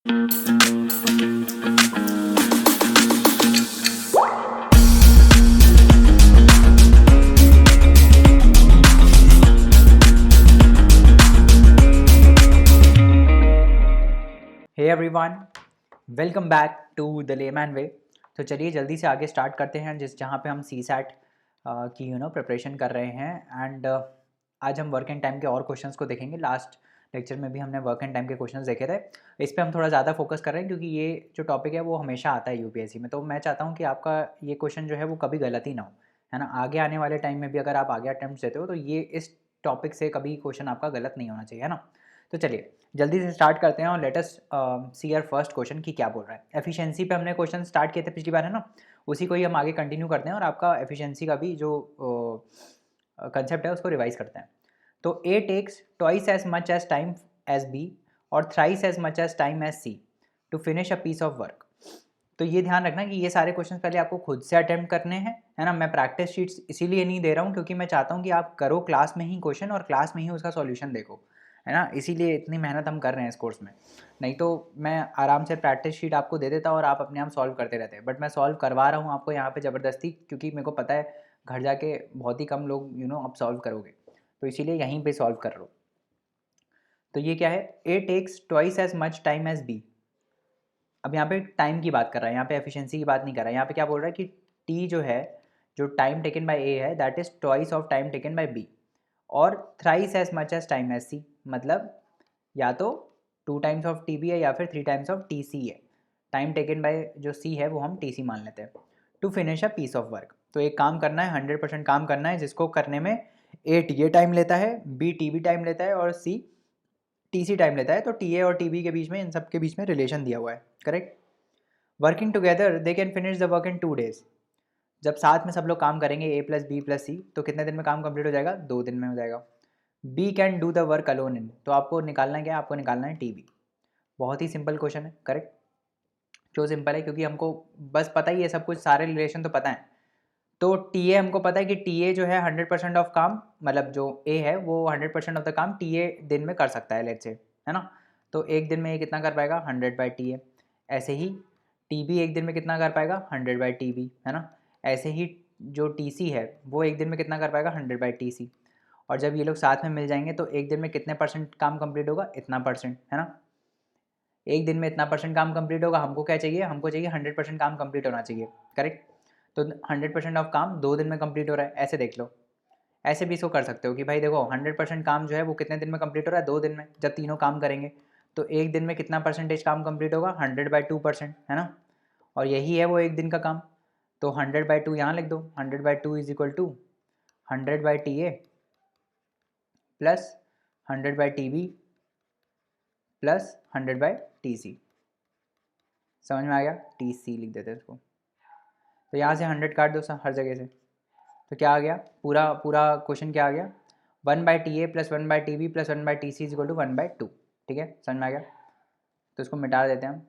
Hey everyone, welcome back to the layman way. तो चलिए जल्दी से आगे स्टार्ट करते हैं जहाँ पे हम सी सैट की प्रिपरेशन कर रहे हैं। एंड आज हम वर्क एंड टाइम के और क्वेश्चंस को देखेंगे। लास्ट लेक्चर में भी हमने वर्क एंड टाइम के क्वेश्चंस देखे थे। इस पे हम थोड़ा ज़्यादा फोकस कर रहे हैं क्योंकि ये जो टॉपिक है वो हमेशा आता है यूपीएससी में। तो मैं चाहता हूँ कि आपका ये क्वेश्चन जो है वो कभी गलत ही ना हो, है ना। आगे आने वाले टाइम में भी अगर आप आगे अटैम्प्ट देते हो तो ये इस टॉपिक से कभी क्वेश्चन आपका गलत नहीं होना चाहिए, है ना। तो चलिए जल्दी से स्टार्ट करते हैं और let us see our first question की क्या बोल रहा है। एफिशिएंसी पे हमने क्वेश्चन स्टार्ट किए थे पिछली बार, है ना। उसी को ही हम आगे कंटिन्यू करते हैं और आपका एफिशिएंसी का भी जो कंसेप्ट है उसको रिवाइज करते हैं। तो A takes twice as much as time as B और thrice as much as time as C to finish a piece of work. तो ये ध्यान रखना कि ये सारे क्वेश्चन पहले आपको खुद से अटेम्प्ट करने हैं, है ना। मैं प्रैक्टिस शीट्स इसीलिए नहीं दे रहा हूँ क्योंकि मैं चाहता हूँ कि आप करो क्लास में ही क्वेश्चन और क्लास में ही उसका सॉल्यूशन देखो, है ना। इसीलिए इतनी मेहनत हम कर रहे हैं इस कोर्स में। नहीं तो मैं आराम से प्रैक्टिस शीट आपको दे देता और आप अपने आप सॉल्व करते रहते। बट मैं सॉल्व करवा रहा हूँ आपको यहाँ पे ज़बरदस्ती, क्योंकि मेरे को पता है घर जाके बहुत ही कम लोग आप सॉल्व करोगे, तो इसीलिए यहीं पे सॉल्व कर लो। तो ये क्या है, A takes twice as much time as B. अब यहाँ पे टाइम की बात कर रहा है, यहाँ पे एफिशिएंसी की बात नहीं कर रहा है। यहाँ पे क्या बोल रहा है कि टी जो है, जो टाइम टेकन बाय ए है, that is twice of time taken by B और thrice as much as time as C. मतलब या तो 2 टाइम्स ऑफ टी बी है या फिर 3 टाइम्स ऑफ टी सी है। टाइम टेकन बाय जो सी है वो हम टी सी मान लेते हैं। To finish a piece of work, तो एक काम करना है, 100% काम करना है, जिसको करने में ए टी ए टाइम लेता है, बी टी बी टाइम लेता है और सी टी सी टाइम लेता है। तो टी ए और टी बी के बीच में, इन सब के बीच में रिलेशन दिया हुआ है, correct. Working together they can finish the work in 2 days. जब साथ में सब लोग काम करेंगे ए प्लस बी प्लस सी, तो कितने दिन में काम कंप्लीट हो जाएगा, 2 दिन में हो जाएगा। B can do the work alone in, तो आपको निकालना है क्या, आपको निकालना है टी बी। बहुत ही सिंपल क्वेश्चन है, करेक्ट। क्यों सिंपल है, क्योंकि हमको बस पता ही है सब कुछ, सारे रिलेशन तो पता है। तो टी ए हमको पता है कि टी ए जो है 100% ऑफ काम, मतलब जो ए है वो 100% ऑफ द काम टी ए दिन में कर सकता है, लेट्स से, है ना। तो एक दिन में ये कितना कर पाएगा, 100/टी ए। ऐसे ही टी बी एक दिन में कितना कर पाएगा, 100/टी बी, है ना। ऐसे ही जो टी सी है वो एक दिन में कितना कर पाएगा, 100/टी सी। और जब ये लोग साथ में मिल जाएंगे तो एक दिन में कितने परसेंट काम कंप्लीट होगा, इतना परसेंट, है ना। एक दिन में इतना परसेंट काम कंप्लीट होगा। हमको क्या चाहिए, हमको चाहिए 100% काम कंप्लीट होना चाहिए, करेक्ट। तो 100% ऑफ काम 2 दिन में कंप्लीट हो रहा है, ऐसे देख लो। ऐसे भी इसको कर सकते हो कि भाई देखो 100% काम जो है वो कितने दिन में कंप्लीट हो रहा है, 2 दिन में। जब तीनों काम करेंगे तो एक दिन में कितना परसेंटेज काम कंप्लीट होगा, 100/2%, है ना। और यही है वो एक दिन का काम। तो 100/2 यहाँ लिख दो, 100/2 इज इक्वल टू 100/टी ए प्लस 100/टी बी प्लस 100/टी सी। समझ में आ गया, टी सी लिख देते हैं इसको। तो यहाँ से 100 काट दो हर जगह से, तो क्या आ गया, पूरा पूरा क्वेश्चन क्या आ गया, 1/टी ए प्लस 1/टी बी प्लस 1/टी सी इज इक्वल टू 1/2। ठीक है, समझ में आ गया। तो इसको मिटा देते हैं हम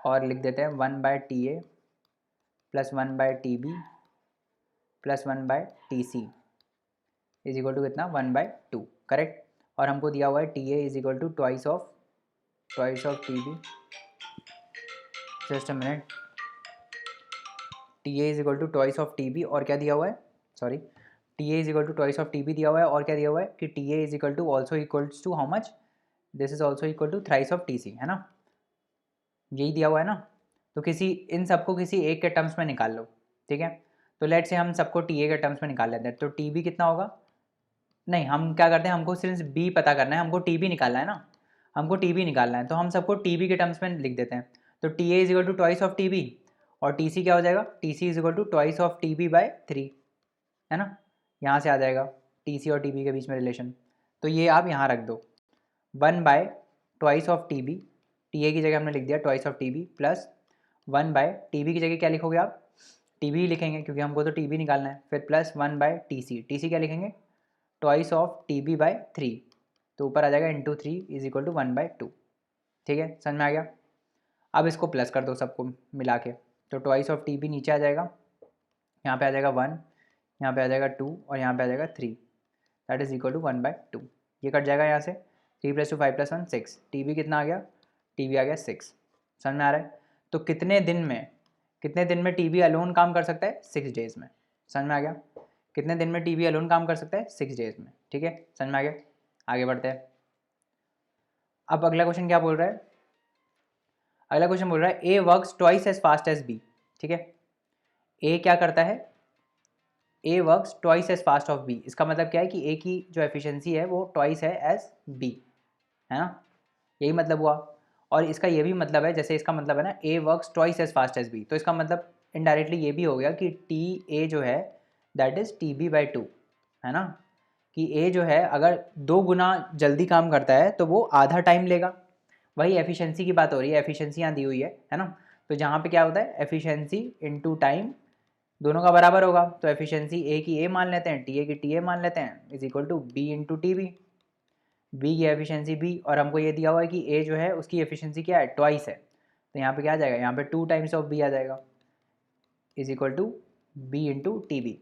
और लिख देते हैं 1/टी ए प्लस 1/टी बी प्लस 1/टी सी इज इक्वल टू कितना, 1/2, करेक्ट। और हमको दिया हुआ है T A is equal to twice of T B. Just a minute, T A is equal to twice of T B और क्या दिया हुआ है, sorry, T A is equal to twice of T B दिया हुआ है और क्या दिया हुआ है कि T A is equal to also equals to how much, this is also equal to thrice of T C, है ना। यही दिया हुआ है ना। तो किसी इन सबको किसी एक के टर्म्स में निकाल लो, ठीक है। तो लेट से हम सबको टी ए के टर्म्स में निकाल लेते हैं। तो टी बी कितना होगा, नहीं हम क्या करते हैं, हमको सिर्फ बी पता करना है, हमको टी बी निकालना है ना, हमको टी बी निकालना है। तो हम सबको टी बी के टर्म्स में लिख देते हैं। तो T A is equal to twice of T B और टी सी क्या हो जाएगा, T C is equal to twice of T B by 3, है ना। यहाँ से आ जाएगा टी सी और टी बी के बीच में रिलेशन। तो ये आप यहाँ रख दो, one by twice of T B, T A की जगह हमने लिख दिया twice of T B plus 1/टी बी की जगह क्या लिखोगे आप, टी बी लिखेंगे क्योंकि हमको तो टी बी निकालना है। फिर प्लस 1/टी सी, टी सी क्या लिखेंगे, twice of T B by 3। तो ऊपर आ जाएगा इंटू 3 इज इक्वल टू 1/2। ठीक है, समझ में आ गया। अब इसको प्लस कर दो सबको मिला के। तो ट्वाइस ऑफ टी बी नीचे आ जाएगा, यहाँ पे आ जाएगा 1, यहाँ पे आ जाएगा 2 और यहाँ पे आ जाएगा 3, दैट इज इक्वल टू 1/2। ये कट जाएगा यहाँ से, 3 + 2 5 + 1 6। टी बी कितना आ गया, टी आ गया 6। समझ में आ रहा है? तो कितने दिन में टी अलोन काम कर सकता है? 6 डेज़ में। समझ में आ गया? कितने दिन में टी अलोन काम कर सकता है? 6 डेज़ में। ठीक है, समझ में आ गया? आगे बढ़ते हैं। अब अगला क्वेश्चन क्या बोल रहा है? अगला क्वेश्चन बोल रहा है A works twice as fast as B. ठीक है, ए क्या करता है? A works twice as fast of B. इसका मतलब क्या है कि ए की जो एफिशिएंसी है वो ट्वाइस है एज बी, है ना? यही मतलब हुआ। और इसका ये भी मतलब है, जैसे इसका मतलब है ना A works twice as fast as B, तो इसका मतलब इनडायरेक्टली ये भी हो गया कि टी ए जो है that is T B by 2, है ना? कि ए जो है अगर 2 गुना जल्दी काम करता है तो वो आधा टाइम लेगा। वही एफिशिएंसी की बात हो रही है, एफिशिएंसी यहाँ दी हुई है ना? तो जहाँ पे क्या होता है, एफिशिएंसी इनटू टाइम दोनों का बराबर होगा, तो एफिशिएंसी ए की ए मान लेते हैं, टी ए की टी ए मान लेते हैं, is equal to B into T B. B की एफिशिएंसी बी, और हमको ये दिया हुआ है कि ए जो है उसकी एफिशिएंसी क्या है? ट्वाइस है। तो यहाँ पे क्या आ जाएगा? यहाँ पे 2 टाइम्स ऑफ बी आ जाएगा, is equal to B into T B.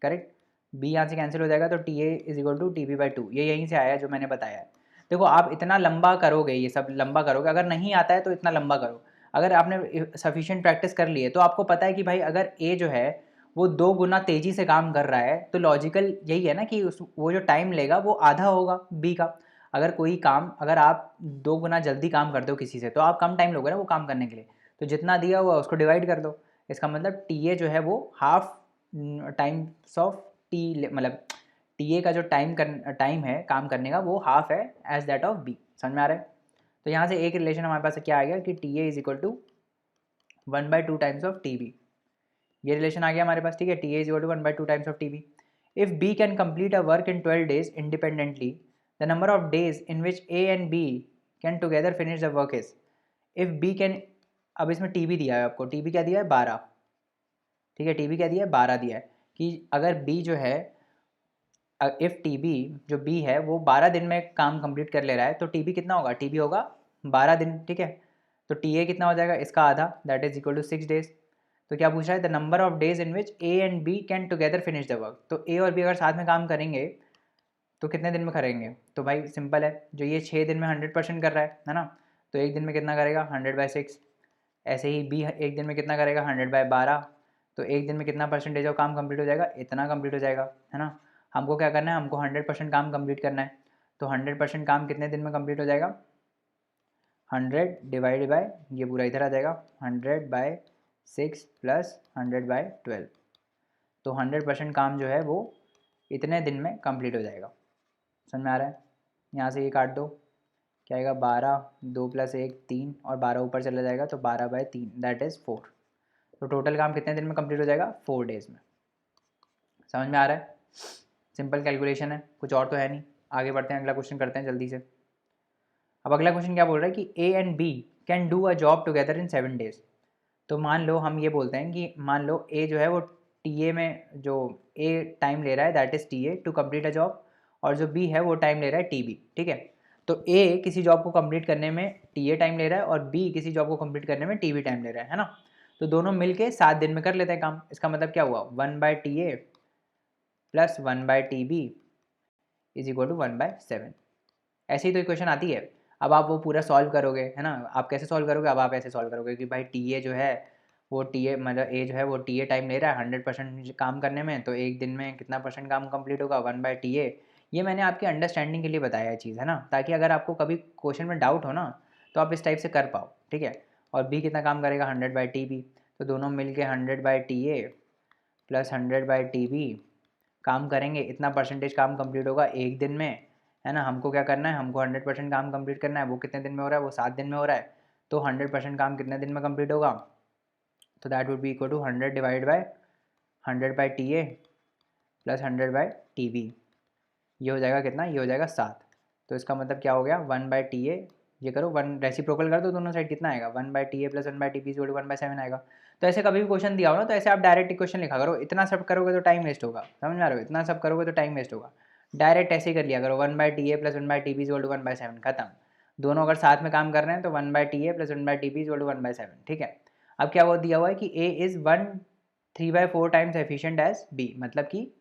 Correct? B यहाँ से कैंसिल हो जाएगा, तो T A is equal to T B by 2। ये यहीं से आया जो मैंने बताया है। देखो आप इतना लंबा करोगे, ये सब लंबा करोगे, अगर नहीं आता है तो इतना लंबा करो। अगर आपने सफिशिएंट प्रैक्टिस कर ली है तो आपको पता है कि भाई अगर ए जो है वो 2 गुना तेज़ी से काम कर रहा है, तो लॉजिकल यही है ना कि वो जो टाइम लेगा वो आधा होगा बी का। अगर कोई काम, अगर आप 2 गुना जल्दी काम करते हो किसी से, तो आप कम टाइम लोगे ना वो काम करने के लिए, तो जितना दिया हुआ उसको डिवाइड कर दो। इसका मतलब टी ए जो है वो हाफ टाइम्स ऑफ टी, मतलब टी ए का जो टाइम है काम करने का वो हाफ है एज दैट ऑफ बी। समझ में आ रहा है? तो यहाँ से एक रिलेशन हमारे पास क्या आ गया कि T A is equal to 1/2 times of T B. ये रिलेशन आ गया हमारे पास। ठीक है, T A is equal to 1/2 times of T B. If B can complete a work in 12 days independently, the number of days in which A and B can together finish the work is. If B can, अब इसमें T B दिया है आपको, T B क्या दिया है? 12। ठीक है, टी बी क्या दिया है? 12 दिया है कि अगर बी जो है, इफ़ टी बी जो बी है वो 12 दिन में काम कंप्लीट कर ले रहा है, तो टी बी कितना होगा? टी बी होगा 12 दिन। ठीक है, तो टी ए कितना हो जाएगा? इसका आधा, that is equal to 6 days. तो क्या पूछ रहा है? The number of days in which A and B can together finish the work. तो ए और बी अगर साथ में काम करेंगे तो कितने दिन में करेंगे? तो भाई सिंपल है, जो ये 6 दिन में 100% कर रहा है ना, तो एक दिन में कितना करेगा? 100/6। ऐसे ही बी एक दिन में कितना करेगा? 100/12। तो एक दिन में कितना परसेंटेज ऑफ काम कंप्लीट हो जाएगा? इतना कंप्लीट हो जाएगा, है ना? हमको क्या करना है? हमको 100% काम कंप्लीट करना है। तो 100% काम कितने दिन में कंप्लीट हो जाएगा? 100 डिवाइड बाय, ये पूरा इधर आ जाएगा, 100/6 प्लस 100/12। तो 100% काम जो है वो इतने दिन में कंप्लीट हो जाएगा। समझ में आ रहा है? यहाँ से ये काट दो, क्या आएगा? 12, 2 + 1 3, और 12 ऊपर चला जाएगा तो 12/3 दैट इज़ 4। तो टोटल काम कितने दिन में कंप्लीट हो जाएगा? 4 डेज़ में। समझ में आ रहा है? सिंपल कैलकुलेशन है, कुछ और तो है नहीं। आगे बढ़ते हैं, अगला क्वेश्चन करते हैं जल्दी से। अब अगला क्वेश्चन क्या बोल रहा है कि A and B can do a job together in 7 days. तो मान लो हम ये बोलते हैं कि मान लो ए जो है वो टी ए में, जो ए टाइम ले रहा है that is T A to complete a job, और जो बी है वो टाइम ले रहा है टी बी। ठीक है, तो ए किसी जॉब को कंप्लीट करने में टी ए टाइम ले रहा है और बी किसी जॉब को कंप्लीट करने में टी बी टाइम ले रहा है ना? तो दोनों मिल के 7 दिन में कर लेते हैं काम। इसका मतलब क्या हुआ? 1/TA plus 1/TB is equal to 1/7। ऐसे ही तो इक्वेशन आती है। अब आप वो पूरा सॉल्व करोगे, है ना? आप कैसे सॉल्व करोगे? अब आप ऐसे सॉल्व करोगे कि भाई टी ए जो है वो टी ए, मतलब ए जो है वो टी ए टाइम ले रहा है 100% काम करने में, तो एक दिन में कितना परसेंट काम कंप्लीट होगा? 1/TA। ये मैंने आपके अंडरस्टैंडिंग के लिए बताया है चीज़, है ना? ताकि अगर आपको कभी क्वेश्चन में डाउट हो ना तो आप इस टाइप से कर पाओ। ठीक है, और बी कितना काम करेगा? 100/TB। तो दोनों मिल के 100/TA प्लस 100/TB काम करेंगे, इतना परसेंटेज काम कंप्लीट होगा एक दिन में, है ना? हमको क्या करना है? हमको 100% काम कंप्लीट करना है। वो कितने दिन में हो रहा है? वो 7 दिन में हो रहा है। तो 100% काम कितने दिन में कंप्लीट होगा? तो that would be equal to 100 divide by 100/TA plus 100/TB। ये हो जाएगा कितना? ये हो जाएगा 7। तो इसका मतलब क्या हो गया? 1/TA, ये करो 1 रेसिप्रोकल कर दो दोनों साइड, कितना आएगा? 1/TA plus 1/TB equal to 1/7 आएगा। तो ऐसे कभी भी क्वेश्चन दिया हो ना तो ऐसे आप डायरेक्ट इक्वेशन लिखा करो। इतना सब करोगे तो टाइम वेस्ट होगा। समझ में आ रहा हो? इतना सब करोगे तो टाइम वेस्ट होगा। डायरेक्ट ऐसे ही कर लिया करो, 1/TA plus 1/TB equal to 1/7, खत्म। दोनों अगर साथ में काम कर रहे हैं तो 1/TA plus 1/TB equal to 1/7। ठीक है, अब क्या वो दिया हुआ है कि A is 3/4 times efficient as B, मतलब कि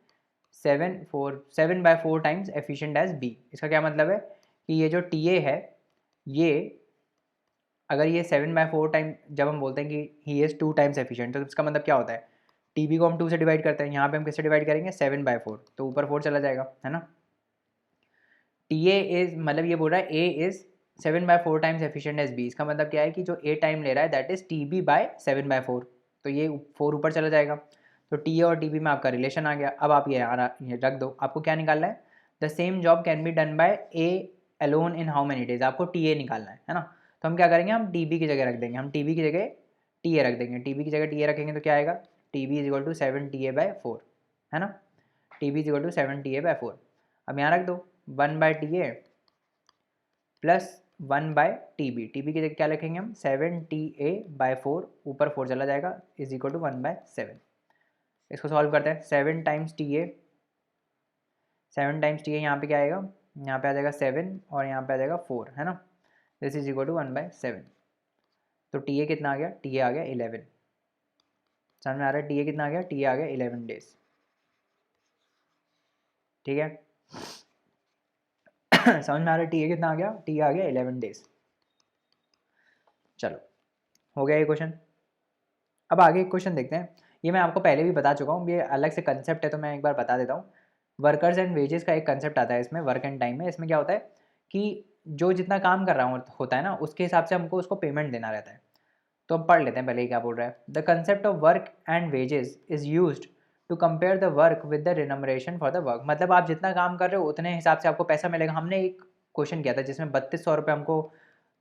7/4 टाइम्स एफिशिएंट एज बी। इसका क्या मतलब है कि ये जो टी ए है ये अगर ये 7/4 टाइम, जब हम बोलते हैं कि ही इज़ 2 टाइम्स एफिशिएंट, तो इसका मतलब क्या होता है, टीबी को हम 2 से डिवाइड करते हैं, यहाँ पे हम किससे डिवाइड करेंगे, 7/4, तो ऊपर 4 चला जाएगा, है ना। टी ए इज़, मतलब ये बोल रहा है A is 7/4 times efficient as B, इसका मतलब क्या है कि जो ए टाइम ले रहा है that is T B by 7/4, तो ये 4 ऊपर चला जाएगा, तो टी ए और टी बी में आपका रिलेशन आ गया। अब आप ये रख दो, आपको क्या निकालना है, the same job can be done by A alone in how many days, आपको टी ए निकालना है ना। तो हम क्या करेंगे, हम टी बी की जगह रख देंगे, हम टी बी की जगह टी ए रख देंगे, टी बी की जगह टी ए रखेंगे तो क्या आएगा, T B is equal to 7 TA/4, है ना, T B is equal to 7 TA/4। अब यहाँ रख दो 1/TA प्लस 1/TB, की जगह क्या लिखेंगे हम, 7TA/4, ऊपर 4 चला जाएगा, इज इक्वल टू 1/7। इसको सॉल्व करते हैं, 7 टाइम्स TA यहाँ पे क्या आएगा, यहाँ पे आ जाएगा 7 और यहाँ पे आ जाएगा 4, है ना, दिस इज इक्वल टू 1/7। तो TA कितना आ गया, TA आ गया 11, समझ में आ रहा है, TA कितना आ गया, TA आ गया 11 डेज, ठीक है। समझ में आ रहा है, TA कितना आ गया, TA आ गया 11 डेज। चलो हो गया ये क्वेश्चन। अब आगे एक क्वेश्चन देखते हैं, ये मैं आपको पहले भी बता चुका हूँ, ये अलग से कंसेप्ट है तो मैं एक बार बता देता हूँ। वर्कर्स एंड वेजेस का एक कंसेप्ट आता है इसमें, वर्क एंड टाइम में। इसमें क्या होता है कि जो जितना काम कर रहा होता है ना, उसके हिसाब से हमको उसको पेमेंट देना रहता है। तो हम पढ़ लेते हैं पहले ही क्या बोल रहा है। The concept of work and wages is used to compare the work with the remuneration for the work, मतलब आप जितना काम कर रहे हो उतने हिसाब से आपको पैसा मिलेगा। हमने एक क्वेश्चन किया था जिसमें 3200 रुपये हमको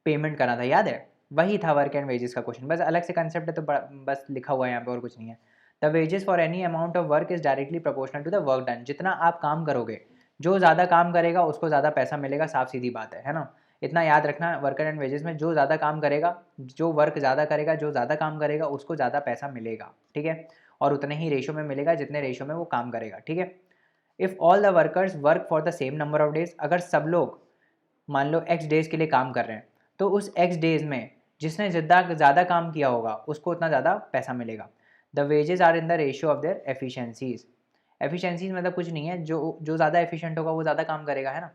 पेमेंट करना था, याद है, वही था वर्क एंड वेजेस का क्वेश्चन, बस अलग से कंसेप्ट है तो बस लिखा हुआ है यहाँ पे और कुछ नहीं है। The wages for any amount of work is directly proportional to the work done, जितना आप काम करोगे, जो ज़्यादा काम करेगा उसको ज़्यादा पैसा मिलेगा, साफ सीधी बात है ना। इतना याद रखना, वर्कर एंड वेजेस में जो ज़्यादा काम करेगा, जो वर्क ज़्यादा करेगा, जो ज़्यादा काम करेगा उसको ज़्यादा पैसा मिलेगा, ठीक है, और उतने ही रेशो में मिलेगा जितने रेशो में वो काम करेगा, ठीक है। If all the workers work for the same number of days, अगर सब लोग मान लो x डेज़ के लिए काम कर रहे हैं, तो उस x डेज़ में जिसने ज़्यादा काम किया होगा उसको उतना ज़्यादा पैसा मिलेगा। The wages are in the ratio of their efficiencies, efficiencies मतलब कुछ नहीं है, जो ज़्यादा एफिशिएंट होगा वो ज़्यादा काम करेगा, है ना,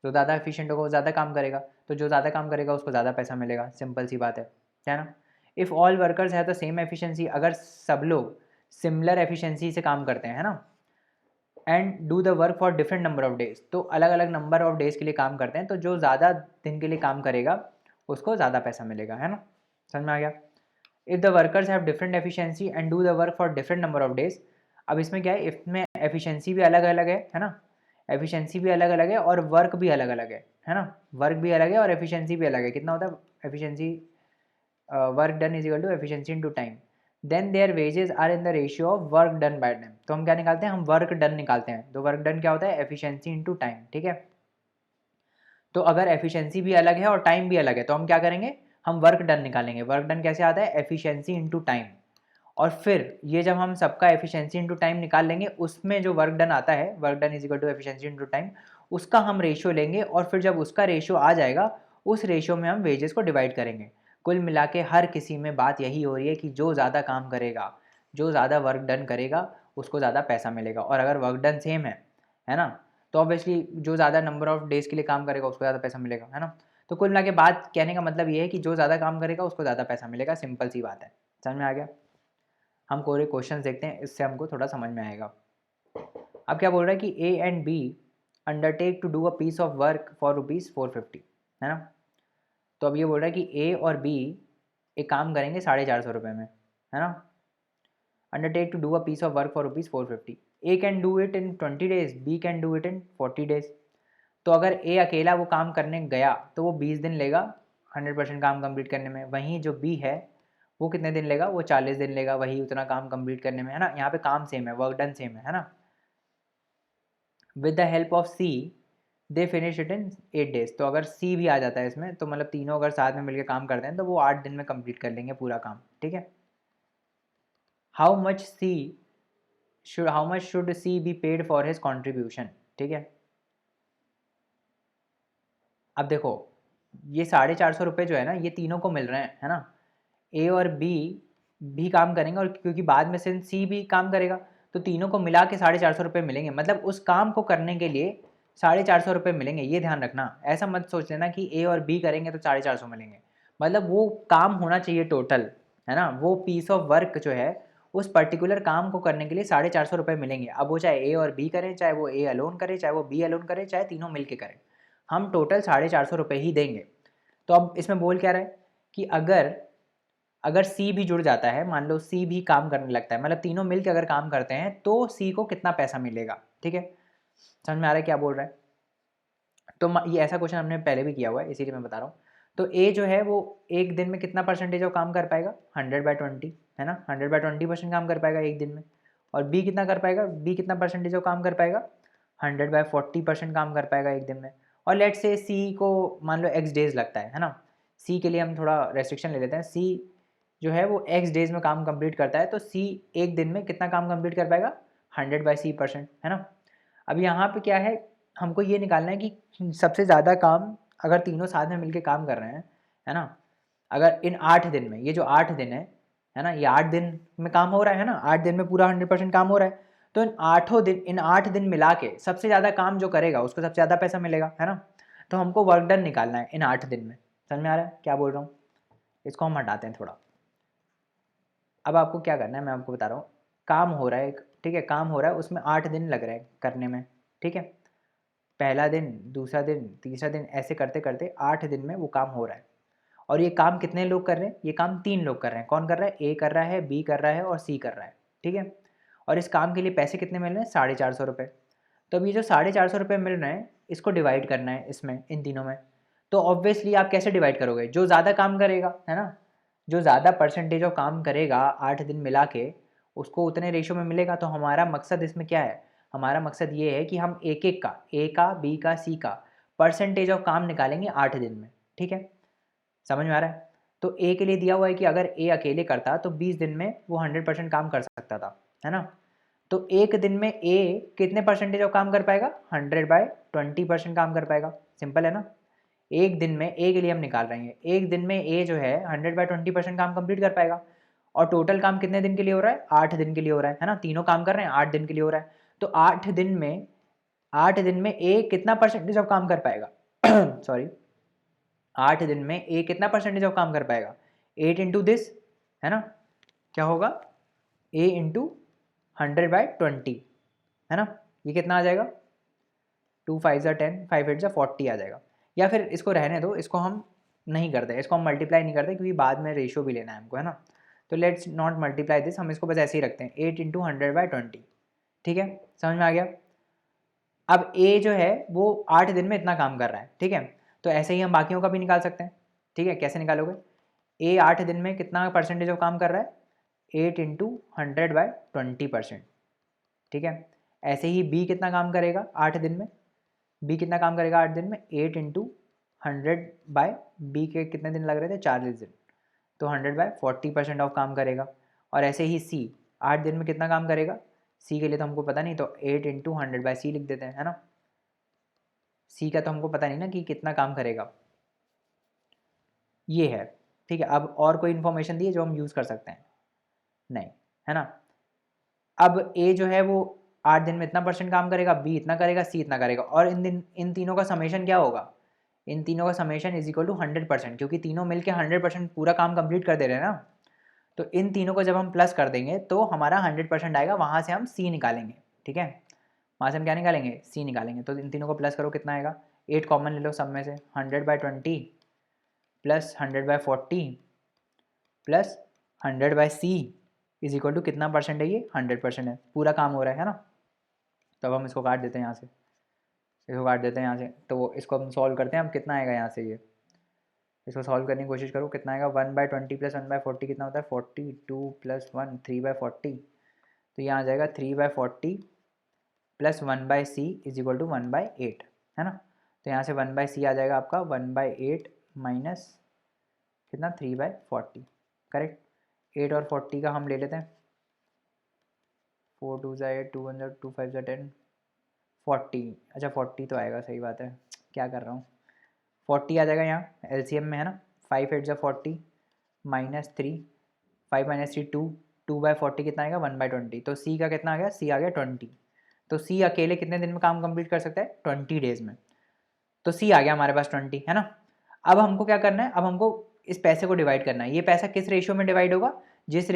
जो ज़्यादा एफिशिएंट होगा वो ज़्यादा काम करेगा, तो जो ज़्यादा काम करेगा उसको ज़्यादा पैसा मिलेगा, सिंपल सी बात है ना। If all workers have the same efficiency, अगर सब लोग सिमिलर एफिशिएंसी से काम करते हैं, है ना, and do the work for different number of days, तो अलग अलग नंबर ऑफ डेज़ के लिए काम करते हैं, तो जो ज़्यादा दिन के लिए काम करेगा उसको ज़्यादा पैसा मिलेगा, है ना, समझ में आ गया। If the workers have different efficiency and do the work for different number of days, अब इसमें क्या है, इसमें एफिशिएंसी भी अलग अलग है ना, एफिशिएंसी भी अलग अलग है और वर्क भी अलग अलग है ना, वर्क भी अलग है और एफिशिएंसी भी अलग है। कितना होता है efficiency, work done is equal to efficiency into time, then their wages are in the ratio of work done by them, तो हम क्या निकालते हैं, हम वर्क डन निकालते हैं, तो वर्क डन क्या होता है, एफिशिएंसी इनटू टाइम, ठीक है। तो अगर एफिशिएंसी भी अलग है और टाइम भी अलग है तो हम क्या करेंगे, हम वर्क डन निकालेंगे। वर्क डन कैसे आता है, एफिशिएंसी इनटू टाइम, और फिर ये जब हम सबका एफिशिएंसी इनटू टाइम निकाल लेंगे, उसमें जो वर्क डन आता है, work done is equal to efficiency into time, उसका हम रेशियो लेंगे, और फिर जब उसका रेशियो आ जाएगा उस रेशियो में हम वेजेस को डिवाइड करेंगे। कुल मिला के हर किसी में बात यही हो रही है कि जो ज़्यादा काम करेगा, जो ज़्यादा वर्क डन करेगा उसको ज़्यादा पैसा मिलेगा, और अगर वर्क डन सेम है ना, तो ऑब्वियसली जो ज़्यादा नंबर ऑफ डेज़ के लिए काम करेगा उसको ज़्यादा पैसा मिलेगा, है ना। तो कुल मिला के बात कहने का मतलब ये है कि जो ज़्यादा काम करेगा उसको ज़्यादा पैसा मिलेगा, सिंपल सी बात है, समझ में आ गया। हम कोरे क्वेश्चन देखते हैं, इससे हमको थोड़ा समझ में आएगा। अब क्या बोल रहा है कि A and B undertake to do a piece of work for ₹450, है ना। तो अब ये बोल रहा है कि ए और बी एक काम करेंगे 450 रुपये में, है ना। Undertake to do a piece of work for ₹450, A can do it in 20 days, B can do it in 40 days. तो अगर ए अकेला वो काम करने गया तो वो 20 दिन लेगा 100% काम कंप्लीट करने में, वहीं जो बी है वो कितने दिन लेगा, वो 40 दिन लेगा वही उतना काम कंप्लीट करने में, है ना। यहाँ पे काम सेम है, वर्क डन सेम है ना। With the help of C they finish it in 8 days, तो अगर सी भी आ जाता है इसमें तो मतलब तीनों अगर साथ में मिलकर काम करते हैं तो वो 8 दिन में कंप्लीट कर लेंगे पूरा काम, ठीक है। How much should C be paid for his contribution, ठीक है। अब देखो ये 450 रुपये जो है ना ये तीनों को मिल रहे हैं, है ना। ए और बी भी काम करेंगे, और क्योंकि बाद में से सी भी काम करेगा तो तीनों को मिला के 450 रुपये मिलेंगे, मतलब उस काम को करने के लिए 450 रुपये मिलेंगे, ये ध्यान रखना। ऐसा मत सोच लेना कि ए और बी करेंगे तो 450 मिलेंगे, मतलब वो काम होना चाहिए टोटल, है ना, वो पीस ऑफ वर्क जो है उस पर्टिकुलर काम को करने के लिए 450 रुपये मिलेंगे। अब वो चाहे ए और बी करें, चाहे वो ए अलोन करे, चाहे वो बी अलोन करे, चाहे तीनों मिल के करें, हम टोटल 450 रुपये ही देंगे। तो अब इसमें बोल क्या रहा है कि अगर अगर सी भी जुड़ जाता है, मान लो सी भी काम करने लगता है, मतलब तीनों मिल के अगर काम करते हैं तो सी को कितना पैसा मिलेगा। ठीक है, समझ में आ रहा है क्या बोल रहा है? तो ये ऐसा क्वेश्चन हमने पहले भी किया हुआ है, इसीलिए मैं बता रहा हूँ। तो ए जो है वो एक दिन में कितना परसेंटेज ऑफ काम कर पाएगा, 100/20, है ना, 100/20% काम कर पाएगा एक दिन में। और बी कितना कर पाएगा, बी कितना परसेंटेज ऑफ काम कर पाएगा, 100/40% काम कर पाएगा एक दिन में। और लेट से सी को मान लो एक्स डेज लगता है ना, सी के लिए हम थोड़ा रेस्ट्रिक्शन ले लेते हैं, सी जो है वो एक्स डेज में काम कंप्लीट करता है, तो सी एक दिन में कितना काम कंप्लीट कर पाएगा, 100/c%, है ना। अब यहाँ पे क्या है, हमको ये निकालना है कि सबसे ज़्यादा काम अगर तीनों साथ में मिलके काम कर रहे हैं, है ना, अगर इन 8 दिन में, ये जो 8 दिन है ना, ये 8 दिन में काम हो रहा है ना, 8 दिन में पूरा 100% काम हो रहा है, तो इन 8 दिन मिला के सबसे ज़्यादा काम जो करेगा उसको सबसे ज़्यादा पैसा मिलेगा, है ना। तो हमको वर्क डन निकालना है इन 8 दिन में। समझ में आ रहा है क्या बोल रहा हूँ? इसको हम हटाते हैं थोड़ा। अब आपको क्या करना है मैं आपको बता रहा हूँ। काम हो रहा है, ठीक है, काम हो रहा है, उसमें 8 दिन लग रहे हैं करने में, ठीक है। पहला दिन, दूसरा दिन, तीसरा दिन, ऐसे करते करते 8 दिन में वो काम हो रहा है। और ये काम कितने लोग कर रहे हैं, ये काम 3 लोग कर रहे हैं। कौन कर रहा है, ए कर रहा है, बी कर रहा है और सी कर रहा है, ठीक है। और इस काम के लिए पैसे कितने मिल रहे हैं, 450 रुपये। तो अब ये जो 450 रुपये मिल रहे हैं इसको डिवाइड करना है इसमें, इन तीनों में। तो ऑब्वियसली आप कैसे डिवाइड करोगे, जो ज़्यादा काम करेगा, है ना, जो ज़्यादा परसेंटेज ऑफ काम करेगा 8 दिन मिला के, उसको उतने रेशो में मिलेगा। तो हमारा मकसद इसमें क्या है, हमारा मकसद ये है कि हम एक एक का, ए का, बी का, सी का परसेंटेज ऑफ काम निकालेंगे 8 दिन में, ठीक है। समझ में आ रहा है? तो ए के लिए दिया हुआ है कि अगर ए अकेले करता तो 20 दिन में वो 100% काम कर सकता था, है ना। तो एक दिन में ए कितने परसेंटेज ऑफ काम कर पाएगा, 100/20% काम कर पाएगा। सिंपल है ना। एक दिन में ए के लिए हम निकाल रहे हैं, एक दिन में ए जो है 100/20% काम कंप्लीट कर पाएगा। और टोटल काम कितने दिन के लिए हो रहा है, 8 दिन के लिए हो रहा है ना, तीनों काम कर रहे हैं 8 दिन के लिए हो रहा है। तो 8 दिन में ए कितना परसेंटेज ऑफ काम कर पाएगा सॉरी 8 दिन में ए कितना परसेंटेज ऑफ काम कर पाएगा, 8 इंटू दिस, है ना, क्या होगा, ए इंटू 100/20, है ना। ये कितना आ जाएगा, 2 5 ज़ा 10, 5 8 ज़ा 40 आ जाएगा। या फिर इसको रहने दो, इसको हम नहीं करते, इसको हम मल्टीप्लाई नहीं करते, क्योंकि बाद में रेशियो भी लेना है हमको, है ना। तो लेट्स नॉट मल्टीप्लाई दिस, हम इसको बस ऐसे ही रखते हैं, 8 इंटू 100/20, ठीक है, समझ में आ गया। अब ए जो है वो 8 दिन में इतना काम कर रहा है, ठीक है। तो ऐसे ही हम बाकियों का भी निकाल सकते हैं, ठीक है। कैसे निकालोगे, ए 8 दिन में कितना परसेंटेज ऑफ काम कर रहा है, 8 इंटू 100/20%, ठीक है। ऐसे ही बी कितना काम करेगा 8 दिन में, बी कितना काम करेगा 8 दिन में, 8 इंटू 100 बी के कितने दिन लग रहे थे, 40 दिन, तो 100/40% ऑफ काम करेगा। और ऐसे ही सी 8 दिन में कितना काम करेगा, सी के लिए तो हमको पता नहीं, तो 8 इंटू 100/c लिख देते हैं, है ना। सी का तो हमको पता नहीं ना कि कितना काम करेगा, ये है, ठीक है। अब और कोई इन्फॉर्मेशन दी है जो हम यूज़ कर सकते हैं, नहीं, है ना। अब ए जो है वो 8 दिन में इतना परसेंट काम करेगा, बी इतना करेगा, सी इतना करेगा, और इन तीनों का समेशन क्या होगा, इन तीनों का समेशन इज इक्वल टू 100%, क्योंकि तीनों मिलके 100% पूरा काम कंप्लीट कर दे रहे हैं ना। तो इन तीनों को जब हम प्लस कर देंगे तो हमारा 100% आएगा, वहाँ से हम सी निकालेंगे, ठीक है। वहाँ से हम क्या निकालेंगे, सी निकालेंगे। तो इन तीनों को प्लस करो, कितना आएगा, 8 कॉमन ले लो सब में से, 100/20 plus 100/40 plus 100/c is equal to कितना परसेंट है, ये 100% है, पूरा काम हो रहा है ना। तो अब हम इसको काट देते हैं यहाँ से, इसको काट देते हैं यहाँ से, तो इसको हम सॉल्व करते हैं। हम कितना आएगा यहाँ से, ये इसको सॉल्व करने की कोशिश करो, कितना आएगा, 1/20 प्लस 1/40 कितना होता है, 42 प्लस 1 3/40, तो यहाँ आ जाएगा 3/40 plus 1/c is equal to 1/8, है ना। तो यहाँ से 1/c आ जाएगा आपका 1/8 माइनस कितना, 3/40, करेक्ट। 8 और 40 का हम ले लेते हैं, 4 2 ज़ा 8, 2 1 ज़ा 2 5 ज़ा 10, 40, अच्छा 40 तो आएगा, सही बात है, क्या कर रहा हूँ, 40 आ जाएगा यहाँ एलसीएम में, है ना। 5 8 ज़ा 40 माइनस 3, 5 माइनस 3 2, 2/40 कितना आएगा, 1/20। तो सी का कितना आ गया, सी आ गया 20। तो सी अकेले कितने दिन में काम कंप्लीट कर सकता है, 20 डेज में। तो सी आ गया हमारे पास 20, है ना। अब हमको क्या करना है, अब हमको इस पैसे को डिवाइड करना है। ये पैसा किस रेशियो में डिवाइड होगा? जिस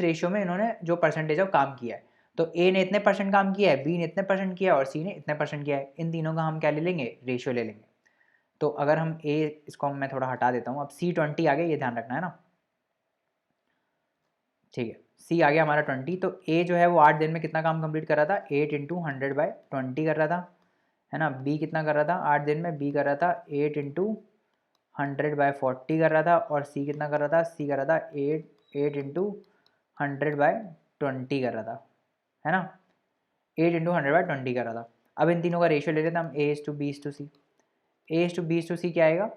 रेशियो में इन्होंने जो परसेंटेज ऑफ काम किया है। तो ए ने इतने परसेंट काम किया है, बी ने इतने परसेंट किया है और सी ने इतने परसेंट किया है। इन तीनों का हम क्या ले लेंगे? रेशियो ले लेंगे। तो अगर हम ए, इसको मैं थोड़ा हटा देता हूँ, अब सी 20 आ गया, ये ध्यान रखना है ना, ठीक है। सी आ गया हमारा 20। तो ए जो है वो 8 दिन में कितना काम कंप्लीट कर रहा था? 8 इंटू 100/20 कर रहा था, है ना। बी कितना कर रहा था 8 दिन में? बी कर रहा था 8 इंटू 100/40 कर रहा था। और सी कितना कर रहा था? सी कर रहा था 8 इंटू 100/20 कर रहा था, है ना। 8 इंटू 100/20 कर रहा था। अब इन तीनों का रेशियो ले लेते हैं हम, A is to B is to C. A is to B is to C क्या आएगा?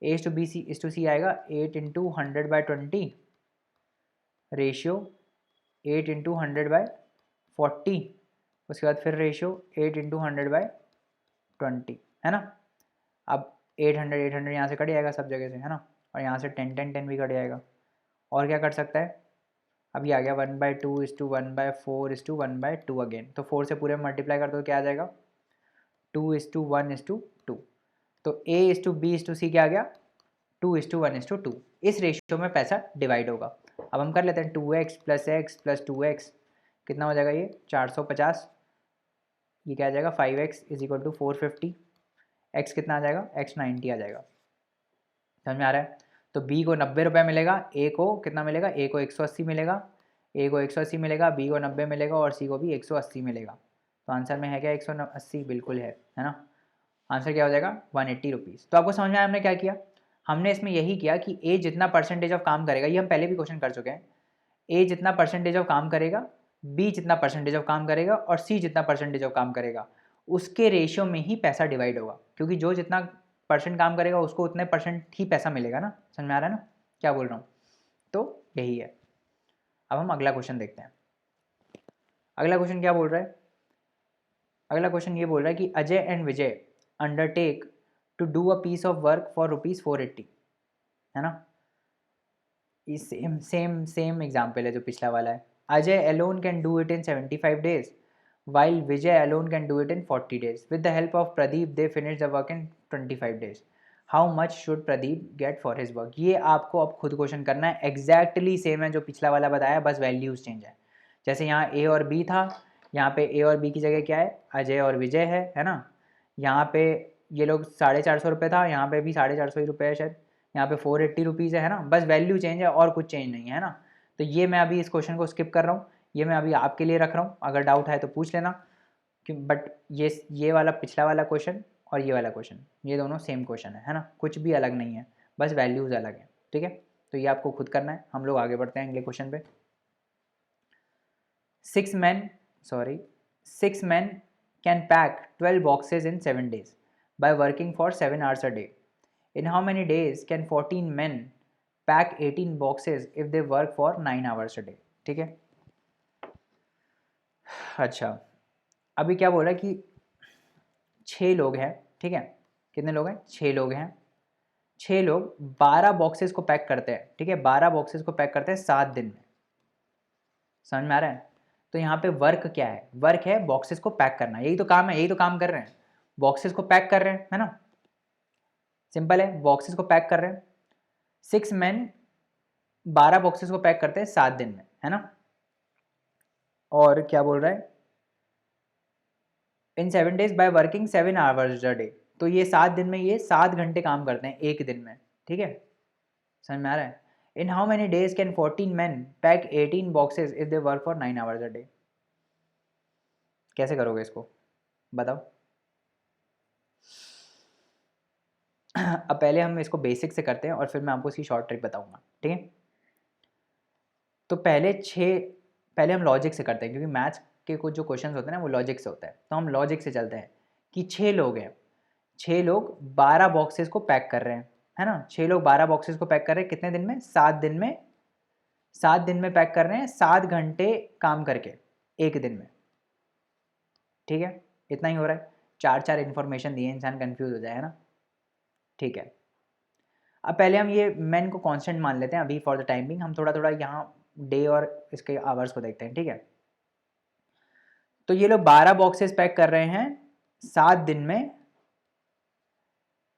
A is to B C is to C आएगा 8 इंटू 100/20 रेशियो 8 इंटू 100/40, उसके बाद फिर रेशियो 8 इंटू 100/20, है ना। अब 800 यहाँ से कट जाएगा सब जगह से, है ना। और यहाँ से 10 भी कट जाएगा। और क्या कर सकता है? अब ये आ गया 1/2 is to 1/4 is to 1/2 again. तो 4 से पूरे मल्टीप्लाई कर दो, क्या आ जाएगा? 2 इज टू 1 इज टू 2। तो A is to B is to C क्या आ गया? 2 इज टू 1 इज टू 2। इस रेशियो में पैसा डिवाइड होगा। अब हम कर लेते हैं 2x plus x plus 2x, कितना हो जाएगा ये? 450। ये क्या आ जाएगा? 5x is equal to 450। x कितना आ जाएगा? x 90 आ जाएगा। समझ में आ रहा है? तो b को 90 रुपये मिलेगा, a को कितना मिलेगा? a को 180 मिलेगा, a को 180 मिलेगा, b को 90 मिलेगा और c को भी 180 मिलेगा। तो आंसर में है क्या? 180 बिल्कुल है ना। आंसर क्या हो जाएगा? 180 रुपीज़। तो आपको समझ में आया हमने क्या किया? हमने इसमें यही किया कि ए जितना परसेंटेज ऑफ काम करेगा, ये हम पहले भी क्वेश्चन कर चुके हैं, ए जितना परसेंटेज ऑफ काम करेगा, बी जितना परसेंटेज ऑफ काम करेगा और सी जितना परसेंटेज ऑफ काम करेगा, उसके रेशियो में ही पैसा डिवाइड होगा। क्योंकि जो जितना परसेंट काम करेगा उसको उतने परसेंट ही पैसा मिलेगा ना। समझ में आ रहा है ना क्या बोल रहा हूँ? तो यही है। अब हम अगला क्वेश्चन देखते हैं। अगला क्वेश्चन क्या बोल रहा है? अगला क्वेश्चन ये बोल रहा है कि Ajay and Vijay undertake to do a piece of work for ₹480, है ना। सेम सेम सेम एग्जाम्पल है जो पिछला वाला है। Ajay alone can do it in 75 days while Vijay alone can do it in 40 days. With the help of Pradeep they finish the work in 25 days. How much should Pradeep get for his work? ये आपको अब खुद question करना है। Exactly same है जो पिछला वाला बताया, बस वैल्यूज चेंज है। जैसे यहाँ ए और बी था, यहाँ पे ए और बी की जगह क्या है? अजय और विजय है ना। यहाँ पे ये लोग 450 रुपये था, यहाँ पे भी 450 ही रुपये है शायद। यहाँ पे 480 रुपीज़ है ना। बस वैल्यू चेंज है और कुछ चेंज नहीं है ना। तो ये मैं अभी इस क्वेश्चन को स्किप कर रहा हूँ, ये मैं अभी आपके लिए रख रहा हूँ, अगर डाउट है तो पूछ लेना। बट ये वाला पिछला वाला क्वेश्चन और ये वाला क्वेश्चन, ये दोनों सेम क्वेश्चन है ना। कुछ भी अलग नहीं है, बस वैल्यूज़ अलग हैं, ठीक है। तो ये आपको खुद करना है। हम लोग आगे बढ़ते हैं अगले क्वेश्चन पे। 6 men can pack 12 boxes in 7 days by working for 7 hours a day. In how many days can 14 men pack 18 boxes if they work for 9 hours a day? ठीक है। अच्छा, अभी क्या बोल रहा है कि 6 लोग हैं, ठीक है। कितने लोग हैं? 6 लोग हैं। 6 लोग 12 बॉक्सेस को पैक करते हैं, ठीक है। 12 बॉक्सेस को पैक करते हैं 7 दिन में। समझ में आ रहा है? तो यहाँ पे वर्क क्या है? वर्क है बॉक्सेस को पैक करना, यही तो काम है, यही तो काम कर रहे हैं, बॉक्सेस को पैक कर रहे हैं, है ना। सिंपल है, बॉक्सेस को पैक कर रहे हैं। 6 men 12 बॉक्सेस को पैक करते हैं 7 दिन में, है ना। और क्या बोल रहा है? इन 7 days by working 7 hours a day। तो ये 7 दिन में ये 7 घंटे काम करते हैं एक दिन में, ठीक है। समझ में आ रहा है? इन how many days can 14 men pack 18 boxes if they work for 9 hours a day? कैसे करोगे इसको बताओ? अब पहले हम इसको बेसिक से करते हैं और फिर मैं आपको इसकी शॉर्ट ट्रिक बताऊंगा, ठीक है। तो पहले हम लॉजिक से करते हैं, क्योंकि मैथ्स के कुछ जो क्वेश्चंस होते हैं ना वो लॉजिक से होता है। तो हम लॉजिक से चलते हैं कि 6 लोग हैं, 6 लोग 12 बॉक्सेस को पैक कर रहे हैं, है ना। 6 लोग 12 बॉक्सेस को पैक कर रहे हैं कितने दिन में? 7 दिन में। 7 दिन में पैक कर रहे हैं 7 घंटे काम करके एक दिन में, ठीक है। इतना ही हो रहा है। 4 इन्फॉर्मेशन दिए, इंसान कंफ्यूज हो जाए, है ना। ठीक है, अब पहले हम ये मेन को कांस्टेंट मान लेते हैं अभी फॉर द टाइम बिंग। हम थोड़ा थोड़ा यहाँ डे और इसके आवर्स को देखते हैं, ठीक है। तो ये लोग 12 बॉक्सेस पैक कर रहे हैं 7 दिन में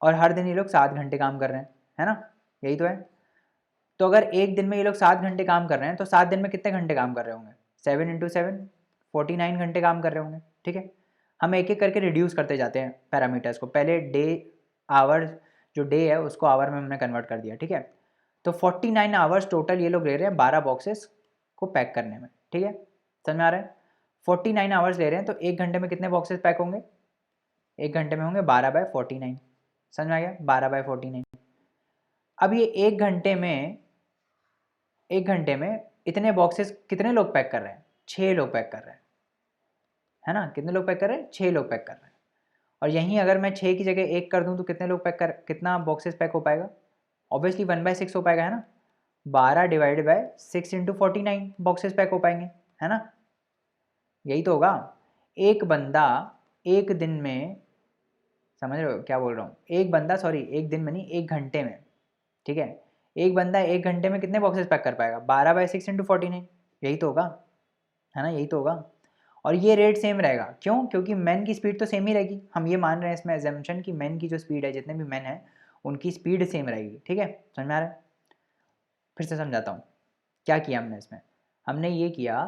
और हर दिन ये लोग 7 घंटे काम कर रहे हैं, है ना, यही तो है। तो अगर एक दिन में ये लोग 7 घंटे काम कर रहे हैं तो 7 दिन में कितने घंटे काम कर रहे होंगे? 7 इंटू 7 49 घंटे काम कर रहे होंगे। ठीक है, हम एक एक करके रिड्यूस करते जाते हैं पैरामीटर्स को। पहले डे आवर्स, जो डे है उसको आवर में हमने कन्वर्ट कर दिया। ठीक है, तो 49 आवर्स टोटल ये लोग ले रहे हैं 12 बॉक्सेस को पैक करने में। ठीक है, समझ में आ रहा है? 49 आवर्स ले रहे हैं तो एक घंटे में कितने बॉक्सेस पैक होंगे? एक घंटे में होंगे 12/49। समझ में आ गया? 12/49। अब ये एक घंटे में इतने बॉक्सेस कितने लोग पैक कर रहे हैं? 6 लोग पैक कर रहे हैं, है ना। कितने लोग पैक कर रहे हैं? 6 लोग पैक कर रहे हैं। और यहीं अगर मैं 6 की जगह 1 कर दूं तो कितना बॉक्सेस पैक हो पाएगा? ऑब्वियसली 1/6 हो पाएगा, है ना। 12 divided by 6 into 49 boxes pack हो पाएंगे, है ना। यही तो होगा। एक बंदा एक दिन में, समझ रहे हो क्या बोल रहा हूँ? एक बंदा, सॉरी एक दिन में नहीं, एक घंटे में। ठीक है, एक बंदा एक घंटे में कितने बॉक्सेस पैक कर पाएगा? 12/6 इंटू 49, यही तो होगा, है ना, यही तो होगा। और ये रेट सेम रहेगा, क्यों? क्योंकि मैन की स्पीड तो सेम ही रहेगी। हम ये मान रहे हैं इसमें एजम्पशन कि मैन की जो स्पीड है, जितने भी मैन हैं उनकी स्पीड सेम रहेगी। ठीक है, समझ में आ रहा है? फिर से समझाता हूँ क्या किया हमने इसमें। हमने ये किया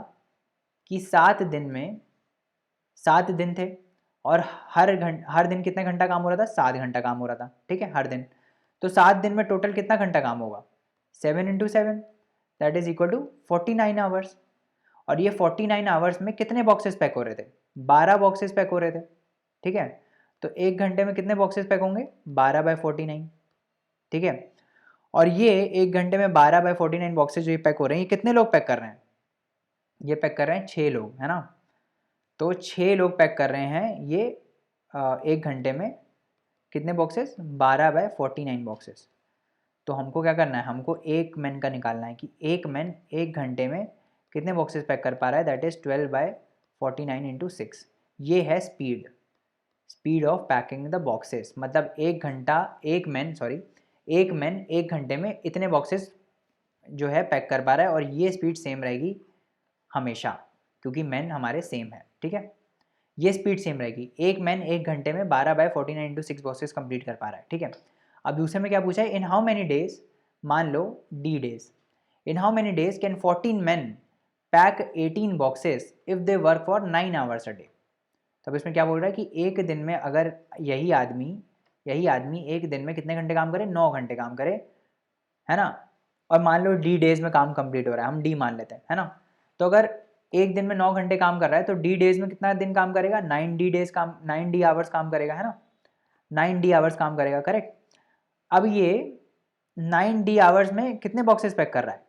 कि 7 दिन थे और हर दिन कितने घंटा काम हो रहा था? 7 घंटा काम हो रहा था। ठीक है, हर दिन। तो 7 दिन में टोटल कितना घंटा काम होगा? 7 into 7, that is equal to 49 hours. और ये 49 आवर्स में कितने बॉक्सेस पैक हो रहे थे? 12 बॉक्सेस पैक हो रहे थे। ठीक है, तो एक घंटे में कितने बॉक्सेस पैक होंगे? 12/49। ठीक है, और ये एक घंटे में 12/49 बॉक्सेस जो ये पैक हो रहे हैं, ये कितने लोग पैक कर रहे हैं? ये पैक कर रहे हैं 6 लोग, है ना। तो 6 लोग पैक कर रहे हैं ये एक घंटे में कितने बॉक्सेस? 12/49 बॉक्सेस। तो हमको क्या करना है? हमको एक मैन का निकालना है कि एक मैन एक घंटे में कितने बॉक्सेस पैक कर पा रहा है। That is 12/49 into 6। ये है speed of packing the boxes. मतलब एक मैन एक घंटे में इतने बॉक्सेस जो है पैक कर पा रहा है, और ये स्पीड सेम रहेगी हमेशा, क्योंकि मैन हमारे सेम है। ठीक है, ये स्पीड सेम रहेगी। एक मैन एक घंटे में 12/49 इंटू 6 बॉक्सेस कंप्लीट कर पा रहा है। ठीक है, अब दूसरे में क्या पूछा है? इन हाउ मैनी डेज, मान लो D days, in how many days can 14 man pack 18 boxes if they work for 9 hours a day. तब इसमें क्या बोल रहा है कि एक दिन में अगर यही आदमी एक दिन में कितने घंटे काम करे? 9 घंटे काम करे, है ना। और मान लो डी डेज में काम कंप्लीट हो रहा है, हम डी मान लेते हैं, है ना। तो अगर एक दिन में 9 घंटे काम कर रहा है तो डी डेज में कितना दिन काम करेगा? 9 डी आवर्स काम करेगा, है ना। 9 डी आवर्स काम करेगा, करेक्ट। अब ये 9 डी आवर्स में कितने बॉक्सेस पैक कर रहा है?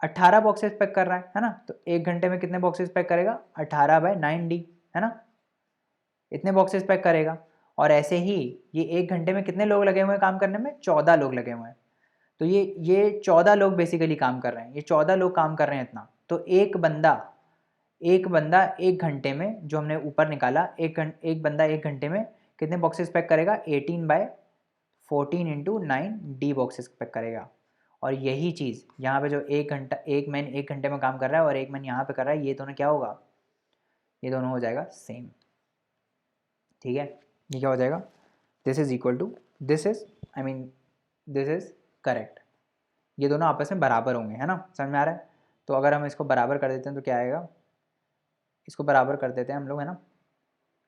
18 बॉक्सेस पैक कर रहा है ना। तो एक घंटे में कितने बॉक्सेस पैक करेगा? 18/9 डी, है ना। इतने बॉक्सेस पैक करेगा। और ऐसे ही ये एक घंटे में कितने लोग लगे हुए हैं काम करने में? 14 लोग लगे हुए हैं। तो ये 14 लोग बेसिकली काम कर रहे हैं, ये 14 लोग काम कर रहे हैं इतना। तो एक बंदा एक घंटे में, जो हमने ऊपर निकाला, एक बंदा एक घंटे में कितने बॉक्सेस पैक करेगा? 18/14 इंटू 9 डी बॉक्सेस पैक करेगा। और यही चीज़ यहाँ पे जो एक मैन एक घंटे में काम कर रहा है और एक मैन यहाँ पे कर रहा है, ये दोनों क्या होगा? ये दोनों हो जाएगा सेम। ठीक है, ये क्या हो जाएगा? This is equal to this is, I mean this is correct. ये दोनों आपस में बराबर होंगे, है ना। समझ में आ रहा है? तो अगर हम इसको बराबर कर देते हैं तो क्या आएगा? इसको बराबर कर देते हैं हम लोग, है ना।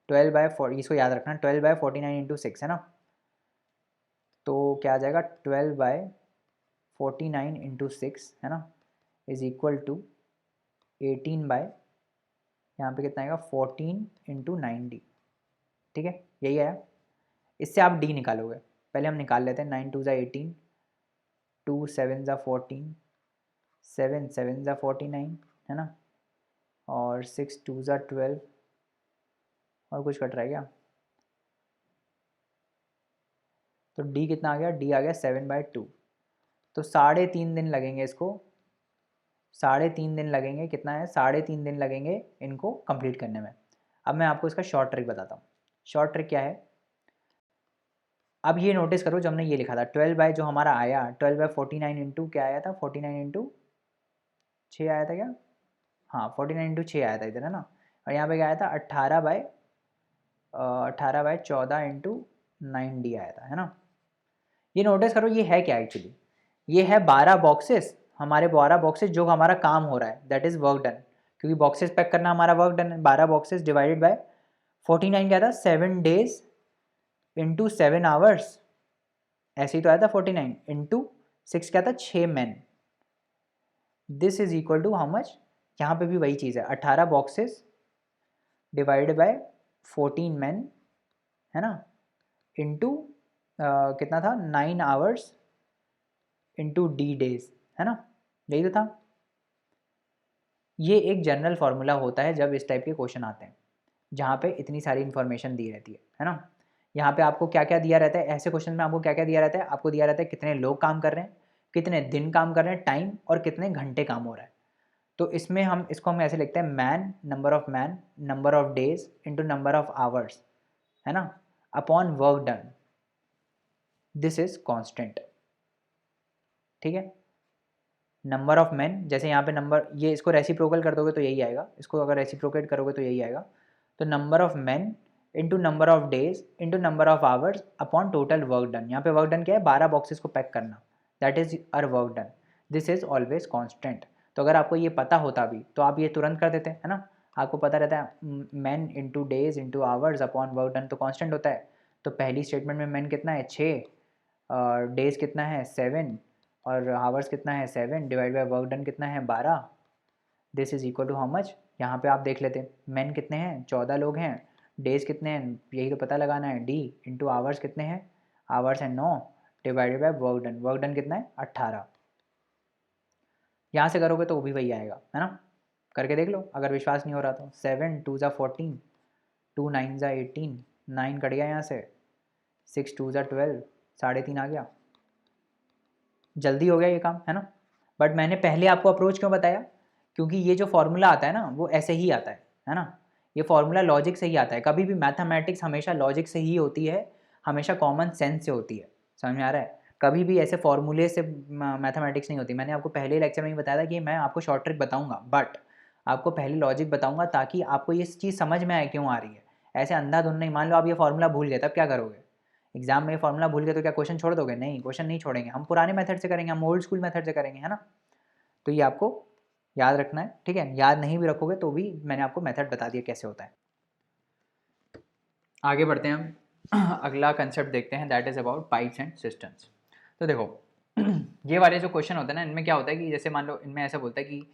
12/4, इसको याद रखना, 12/49 इंटू 6, है ना। तो क्या आ जाएगा? 12/49 इंटू 6, है ना, इज इक्वल टू 18 बाय, यहाँ पे कितना आएगा? 14 इंटू 9D। ठीक है, यही आया। इससे आप डी निकालोगे। पहले हम निकाल लेते हैं। 9 2 18, 2 7 14, 7 7 49, है ना। और 6 2 12, और कुछ कट रहा है क्या? तो डी कितना आ गया? डी आ गया 7/2। तो 3.5 दिन लगेंगे इसको, 3.5 दिन लगेंगे। कितना है? 3.5 दिन लगेंगे इनको कंप्लीट करने में। अब मैं आपको इसका शॉर्ट ट्रिक बताता हूँ। शॉर्ट ट्रिक क्या है? अब ये नोटिस करो, जो हमने ये लिखा था 12 बाय, जो हमारा आया 12/49 इंटू क्या आया था? 49 इंटू 6 आया था क्या? हाँ, 49 इंटू 6 आया था इधर, है ना। और यहाँ पे क्या आया था? 18/14 इंटू 9D आया था, है ना। ये नोटिस करो ये है क्या एक्चुअली, ये है 12 बॉक्सेस, हमारे 12 बॉक्सेस जो हमारा काम हो रहा है, दैट इज़ वर्क डन, क्योंकि बॉक्सेस पैक करना हमारा वर्क डन है। 12 बॉक्सेस डिवाइडेड बाय 49 क्या था, 7 डेज इंटू 7 आवर्स, ऐसे ही तो आया था 49 इंटू 6 क्या था, 6 man. This is equal to how much, यहाँ पे भी वही चीज़ है, 18 बॉक्सेस डिवाइडेड बाय 14 मैन, है ना, इंटू कितना था, 9 आवर्स इंटू डी डेज, है ना, यही तो था। ये एक जनरल फार्मूला होता है जब इस टाइप के क्वेश्चन आते हैं जहाँ पे इतनी सारी इन्फॉर्मेशन दी रहती है ना। यहाँ पे आपको क्या क्या दिया रहता है, ऐसे क्वेश्चन में आपको क्या क्या दिया रहता है, आपको दिया रहता है कितने लोग काम कर रहे हैं, कितने दिन काम कर रहे हैं, टाइम, और कितने घंटे काम हो रहा है। तो इसमें हम इसको ऐसे लिखते हैं, man, number of days into number of hours, है ना, upon work done, this is constant. ठीक है, नंबर ऑफ मैन, जैसे यहाँ पे नंबर, ये इसको रेसिप्रोकल कर दोगे तो यही आएगा, इसको अगर रेसिप्रोकेट करोगे तो यही आएगा। तो number of man into number of days into number of hours upon total work done. यहाँ पे वर्क डन क्या है, 12 बॉक्सेस को पैक करना, that is uh work done, this is always constant. तो अगर आपको ये पता होता भी तो आप ये तुरंत कर देते, है ना, आपको पता रहता है man into days into hours upon work done तो कॉन्स्टेंट होता है। तो पहली स्टेटमेंट में मैन कितना है 6, डेज कितना है 7, और आवर्स कितना है 7, डिवाइड बाय वर्क डन कितना है 12, this is equal to how much. यहाँ पे आप देख लेते हैं मैन कितने हैं, 14 लोग हैं, डेज कितने हैं यही तो पता लगाना है, डी, इंटू आवर्स कितने हैं, आवर्स हैं 9, डिवाइडेड बाय वर्क डन कितना है 18। यहाँ से करोगे तो वो भी वही आएगा, है ना, करके देख लो अगर विश्वास नहीं हो रहा तो। 7 2 ज़ा 14, 2 9 ज़ा 18, 9 कट गया यहाँ से, 6 2 ज़ा 12, 3.5 आ गया, जल्दी हो गया ये काम, है ना। बट मैंने पहले आपको अप्रोच क्यों बताया, क्योंकि ये जो फॉर्मूला आता है ना वो ऐसे ही आता है ना, ये फॉर्मूला लॉजिक से ही आता है। कभी भी मैथमेटिक्स हमेशा लॉजिक से ही होती है, हमेशा कॉमन सेंस से होती है, समझ में आ रहा है। कभी भी ऐसे फॉर्मूले से मैथमेटिक्स नहीं होती। मैंने आपको पहले लेक्चर में ही बताया था कि मैं आपको शॉर्ट ट्रिक बताऊंगा, बट आपको पहले लॉजिक बताऊंगा ताकि आपको ये चीज़ समझ में आए क्यों आ रही है। ऐसे अंधाधुंध नहीं, मान लो आप ये फॉर्मूला भूल गए तब क्या करोगे, एग्जाम में ये फॉर्मूला भूल गए तो क्या क्वेश्चन छोड़ दोगे, नहीं, क्वेश्चन नहीं छोड़ेंगे, हम पुराने मेथड से करेंगे, हम ओल्ड स्कूल मेथड से करेंगे, है ना। तो ये आपको याद रखना है, ठीक है, याद नहीं भी रखोगे तो भी मैंने आपको मेथड बता दिया कैसे होता है। आगे बढ़ते हैं हम अगला कंसेप्ट देखते हैं, that is about pipes and systems. तो देखो ये वाले जो क्वेश्चन होते हैं ना, इनमें क्या होता है कि जैसे मान लो इनमें ऐसा बोलता है कि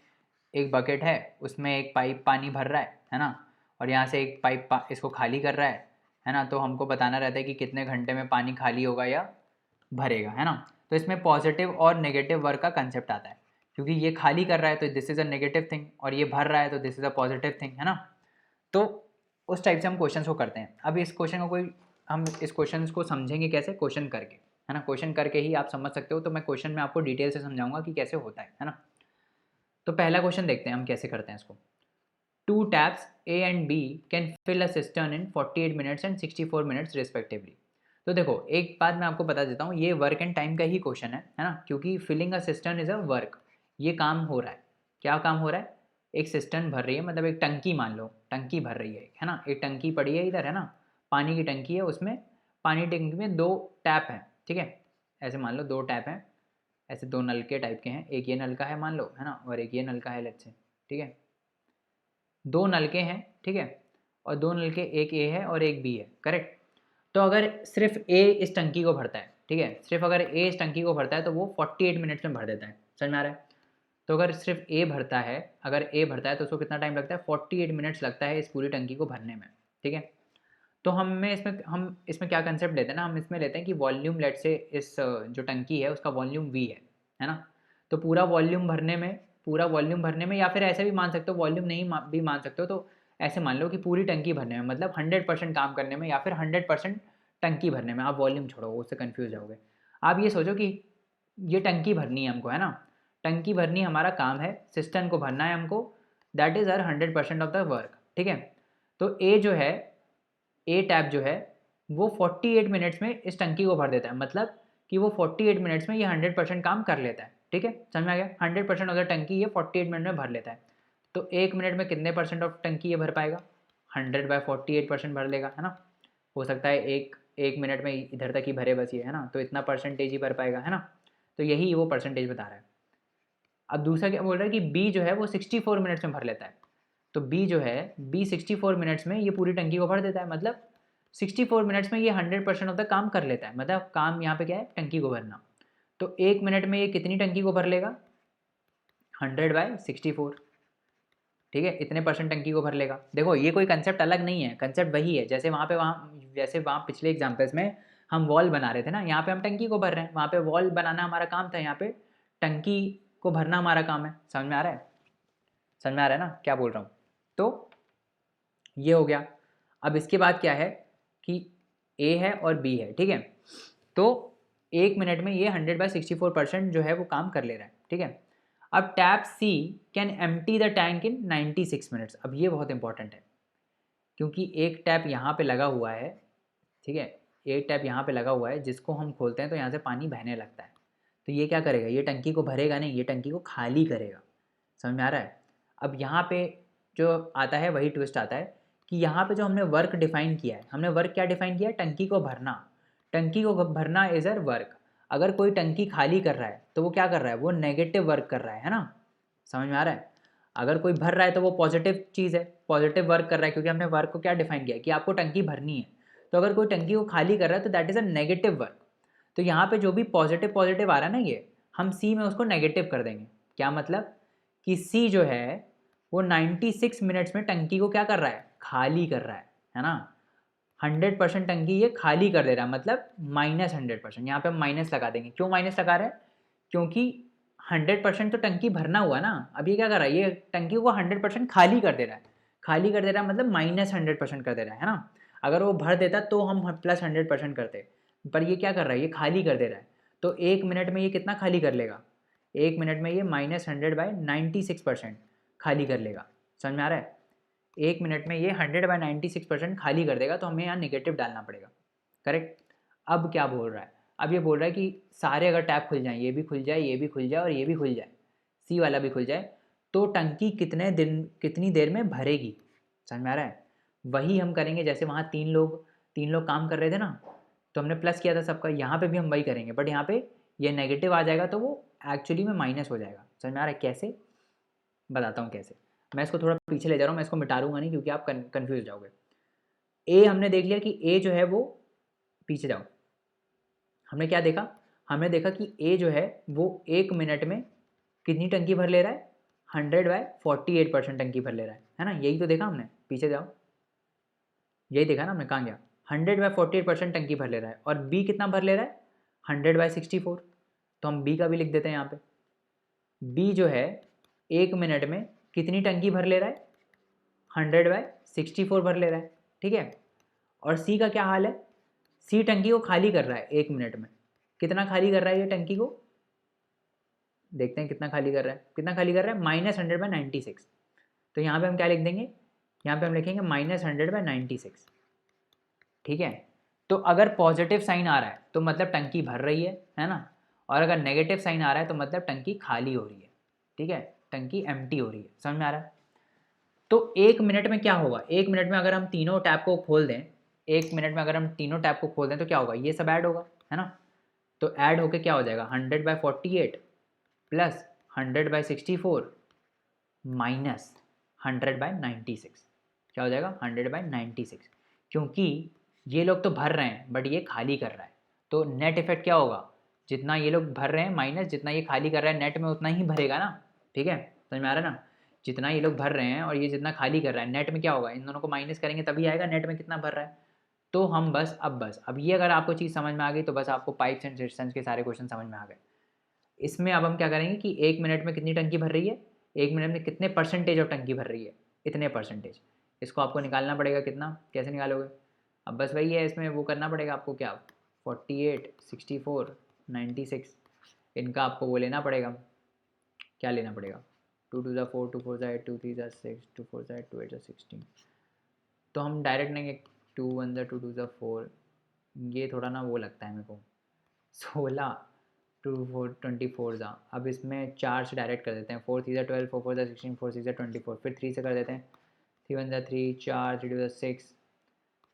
एक बकेट है, उसमें एक पाइप पानी भर रहा है ना, और यहाँ से एक पाइप इसको खाली कर रहा है ना, तो हमको बताना रहता है कि कितने घंटे में पानी खाली होगा या भरेगा, है ना। तो इसमें पॉजिटिव और नेगेटिव वर्क का कंसेप्ट आता है, क्योंकि ये खाली कर रहा है तो this is a negative thing, और ये भर रहा है तो this is a positive thing, है ना। तो उस टाइप से हम क्वेश्चन को करते हैं। अब इस क्वेश्चन को हम इस क्वेश्चन को समझेंगे कैसे, क्वेश्चन करके, है ना, क्वेश्चन करके ही आप समझ सकते हो। तो मैं क्वेश्चन में आपको डिटेल से समझाऊंगा कि कैसे होता है ना। तो पहला क्वेश्चन देखते हैं हम कैसे करते हैं इसको। 2 taps A and B can fill a cistern in 48 minutes and 64 minutes respectively। तो देखो एक बात मैं आपको बता देता हूँ, ये वर्क एंड टाइम का ही क्वेश्चन है ना, क्योंकि filling a cistern is a work, ये काम हो रहा है। क्या काम हो रहा है, एक सिस्टर्न भर रही है, मतलब एक टंकी, मान लो टंकी भर रही है ना, एक टंकी पड़ी है इधर, है ना, पानी की टंकी है, उसमें पानी टंकी में 2 टैप हैं, ठीक है, ऐसे मान लो 2 टैप हैं, ऐसे 2 नलके टाइप के हैं, एक ये नलका है मान लो, है ना, और एक ये नलका है लेट्स से, ठीक है, 2 नलके हैं, ठीक है, और 2 नलके, एक ए है और एक बी है, करेक्ट। तो अगर सिर्फ ए इस टंकी को भरता है, ठीक है, सिर्फ अगर ए इस टंकी को भरता है तो वो 48 मिनट्स में भर देता है, समझ में आ रहा है। तो अगर सिर्फ ए भरता है, अगर ए भरता है तो उसको कितना टाइम लगता है, 48 मिनट्स लगता है इस पूरी टंकी को भरने में, ठीक है। तो हम इसमें क्या कंसेप्ट लेते हैं ना, हम इसमें लेते हैं कि वॉल्यूम, लेट से इस जो टंकी है उसका वॉल्यूम वी है ना। तो पूरा वॉल्यूम भरने में, या फिर ऐसे भी मान सकते हो, वॉल्यूम नहीं भी मान सकते हो, तो ऐसे मान लो कि पूरी टंकी भरने में, मतलब 100% काम करने में, या फिर 100% टंकी भरने में, आप वॉल्यूम छोड़ो, उससे कन्फ्यूज जाओगे। आप ये सोचो कि ये टंकी भरनी है हमको, है ना, टंकी भरनी हमारा काम है, सिस्टम को भरना है हमको, that is our 100% of the work, ठीक है। तो ए जो है, ए टैप जो है वो 48 मिनट्स में इस टंकी को भर देता है, मतलब कि वो 48 मिनट्स में ये 100% काम कर लेता है, ठीक है, समझ में आ गया। 100% ऑफ द टंकी ये 48 मिनट में भर लेता है। तो 1 मिनट में कितने परसेंट ऑफ टंकी ये भर पाएगा, 100/48% भर लेगा, है ना। हो सकता है एक 1 मिनट में इधर तक ही भरे बस ये, है ना, तो इतना परसेंटेज ही भर पाएगा, है ना। तो यही वो परसेंटेज बता रहा है। अब दूसरा क्या बोल रहा है कि बी जो है वो 64 मिनट्स में भर लेता है। तो बी जो है, बी 64 मिनट्स में ये पूरी टंकी को भर देता है, मतलब 64 मिनट्स में ये 100% ऑफ द काम कर लेता है। मतलब काम यहाँ पे क्या है, टंकी को भरना। तो 1 मिनट में ये कितनी टंकी को भर लेगा, 100/64, ठीक है, इतने परसेंट टंकी को भर लेगा। देखो ये कोई कंसेप्ट अलग नहीं है, कंसेप्ट वही है जैसे वहाँ पिछले एग्जाम्पल्स में हम वॉल बना रहे थे ना, यहाँ पे हम टंकी को भर रहे हैं। वहाँ पे वॉल बनाना हमारा काम था, यहाँ पे टंकी को भरना हमारा काम है। समझ में आ रहा है, समझ में आ रहा है ना क्या बोल रहा हूँ। तो ये हो गया। अब इसके बाद क्या है कि ए है और बी है, ठीक है। तो 1 मिनट में ये 100/64% जो है वो काम कर ले रहा है, ठीक है। अब tap C can empty the tank in 96 minutes. अब ये बहुत इंपॉर्टेंट है क्योंकि एक टैप यहाँ पे लगा हुआ है, ठीक है, एक टैप यहाँ पे लगा हुआ है जिसको हम खोलते हैं तो यहाँ से पानी बहने लगता है। तो ये क्या करेगा, ये टंकी को भरेगा नहीं, ये टंकी को खाली करेगा। समझ में आ रहा है। अब यहाँ पे जो आता है वही ट्विस्ट आता है कि यहाँ पे जो हमने वर्क डिफाइन किया है, हमने वर्क क्या डिफाइन किया है, टंकी को भरना। टंकी को भरना इज अ वर्क। अगर कोई टंकी खाली कर रहा है तो वो क्या कर रहा है, वो नेगेटिव वर्क कर रहा है ना। समझ में आ रहा है। अगर कोई भर रहा है तो वो पॉजिटिव चीज़ है, पॉजिटिव वर्क कर रहा है, क्योंकि हमने वर्क को क्या डिफाइन किया है कि आपको टंकी भरनी है। तो अगर कोई टंकी को खाली कर रहा है तो that is a negative work. तो यहाँ पे जो भी पॉजिटिव पॉजिटिव आ रहा है ना, ये हम सी में उसको नेगेटिव कर देंगे। क्या मतलब कि सी जो है वो 96 मिनट्स में टंकी को क्या कर रहा है, खाली कर रहा है ना। 100% टंकी ये खाली कर दे रहा है, मतलब -100%। यहाँ पे हम माइनस लगा देंगे। क्यों माइनस लगा रहे हैं, क्योंकि 100% तो टंकी भरना हुआ ना। अब ये क्या कर रहा है, ये टंकी को 100% खाली कर दे रहा है। खाली कर दे रहा है मतलब -100% कर दे रहा है ना। अगर वो भर देता तो हम +100% करते, पर ये क्या कर रहा है, ये खाली कर दे रहा है। तो 1 मिनट में ये कितना खाली कर लेगा, 1 मिनट में ये -100/96% खाली कर लेगा। समझ में आ रहा है। 1 मिनट में ये 100/96% खाली कर देगा, तो हमें यहाँ नेगेटिव डालना पड़ेगा, करेक्ट। अब क्या बोल रहा है, अब ये बोल रहा है कि सारे अगर टैप खुल जाएँ, ये भी खुल जाए, ये भी खुल जाए और ये भी खुल जाए, सी वाला भी खुल जाए, तो टंकी कितनी देर में भरेगी। समझ में आ रहा है। वही हम करेंगे जैसे वहाँ तीन लोग काम कर रहे थे ना, तो हमने प्लस किया था सबका, यहाँ पे भी हम वही करेंगे, बट यहाँ पे ये नेगेटिव आ जाएगा तो वो एक्चुअली में माइनस हो जाएगा। समझ में आ रहा है कैसे, बताता हूँ कैसे। मैं इसको थोड़ा पीछे ले जा रहा हूँ, मैं इसको मिटा दूंगा नहीं क्योंकि आप कन्फ्यूज जाओगे। ए हमने देख लिया कि ए जो है वो, पीछे जाओ, हमने क्या देखा, हमने देखा कि ए जो है वो 1 मिनट में कितनी टंकी भर ले रहा है, 100/48% टंकी भर ले रहा है ना। यही तो देखा हमने, पीछे जाओ, यही देखा ना हमने, कहाँ गया, 100/48% टंकी भर ले रहा है। और बी कितना भर ले रहा है, 100/64। तो हम बी का भी लिख देते हैं यहाँ पे। बी जो है 1 मिनट में कितनी टंकी भर ले रहा है, 100/64 भर ले रहा है, ठीक है। और सी का क्या हाल है, सी टंकी को खाली कर रहा है 1 मिनट में। कितना खाली कर रहा है ये टंकी को, देखते हैं कितना खाली कर रहा है, कितना खाली कर रहा है, -100/96। तो यहाँ पे हम क्या लिख देंगे, यहाँ पे हम लिखेंगे -100/96, ठीक है। तो अगर पॉजिटिव साइन आ रहा है तो मतलब टंकी भर रही है ना। और अगर नेगेटिव साइन आ रहा है तो मतलब टंकी खाली हो रही है, ठीक है, टंकी एम्प्टी हो रही है। समझ में आ रहा है। तो 1 मिनट में क्या होगा, 1 मिनट में अगर हम तीनों टैप को खोल दें, 1 मिनट में अगर हम तीनों टैप को खोल दें तो क्या होगा, ये सब ऐड होगा, है ना। तो ऐड होके क्या हो जाएगा, 100/48 प्लस 100/64 माइनस 100/96, क्या हो जाएगा, 100/96। क्योंकि ये लोग तो भर रहे हैं बट ये खाली कर रहा है, तो नेट इफेक्ट क्या होगा, जितना ये लोग भर रहे हैं माइनस जितना ये खाली कर रहा है, नेट में उतना ही भरेगा ना, ठीक है। समझ में आ रहा है ना। जितना ये लोग भर रहे हैं और ये जितना खाली कर रहा है, नेट में क्या होगा, इन दोनों को माइनस करेंगे तभी आएगा नेट में कितना भर रहा है। तो हम अब ये अगर आपको चीज़ समझ में आ गई तो बस आपको पाइप्स एंड सिस्टम्स के सारे क्वेश्चन समझ में आ गए। इसमें अब हम क्या करेंगे कि 1 मिनट में कितनी टंकी भर रही है, 1 मिनट में कितने परसेंटेज ऑफ टंकी भर रही है, इतने परसेंटेज। इसको आपको निकालना पड़ेगा, कितना, कैसे निकालोगे। अब बस वही है, इसमें वो करना पड़ेगा आपको, क्या 48, 64, 96, इनका आपको वो लेना पड़ेगा, क्या लेना पड़ेगा, 2 2 4, 2 4 8, 2 3 6, 2 4 8, 2 8 16। तो हम डायरेक्ट लेंगे 2 1 2 2 4, ये थोड़ा ना वो लगता है मेरे को, 16 2 4 24 जा। अब इसमें 4 से डायरेक्ट कर देते हैं, 4 3 12, 4 4 16, 4 6 24, फिर 3 से कर देते हैं, 3 1 3, 4 3 2 6,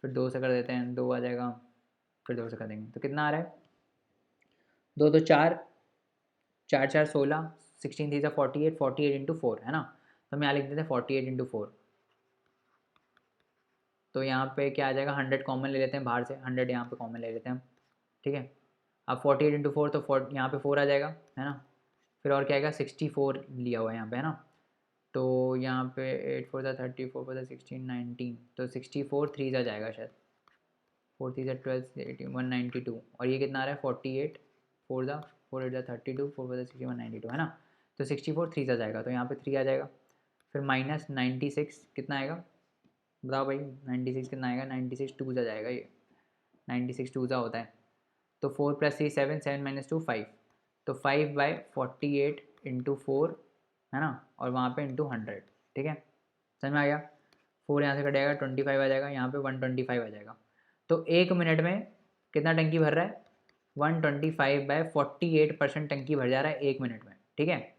फिर 2 से कर देते हैं, 2 आ जाएगा, फिर 2 से कर देंगे तो कितना आ रहा है, 2 तो 4, 4 4 16, 16 3 48, 48 इंटू 4 है ना। तो हम यहाँ लिख देते हैं 48 इंटू 4। तो यहाँ पे क्या आ जाएगा, 100 कॉमन ले लेते हैं बाहर से, 100 यहाँ पे कॉमन ले लेते हैं हम, ठीक है। अब 48 इंटू 4 तो यहाँ पे 4 आ जाएगा है ना। फिर और क्या आएगा, 64 लिया हुआ है यहाँ पे है ना। तो यहाँ पे 8 4 ज़ा 30, 4 4 ज़ा 16, 19, तो 64 3 ज़ा जाएगा शायद, 4 3 ज़ा 12, 18, 192। और ये कितना आ रहा है 48, 4 ज़ा 4 8 ज़ा 32, 4 4 ज़ा 60, 192 है ना। तो 64 3 ज़ा जाएगा, तो यहाँ पे 3 आ जाएगा। फिर माइनस 96 कितना आएगा, बताओ भाई 96 कितना आएगा, 96 2 ज़ा जाएगा, ये 96 2 ज़ा होता है। तो 4 + 3 7, 7 - 2 5, तो 5/48 इंटू 4 है ना, और वहाँ पे इंटू 100, ठीक है। समझ में आ गया। 4 यहाँ से कटेगा 25 आ जाएगा, यहाँ पे 125 आ जाएगा। तो 1 मिनट में कितना टंकी भर रहा है, 125/48% टंकी भर जा रहा है 1 मिनट में, ठीक है।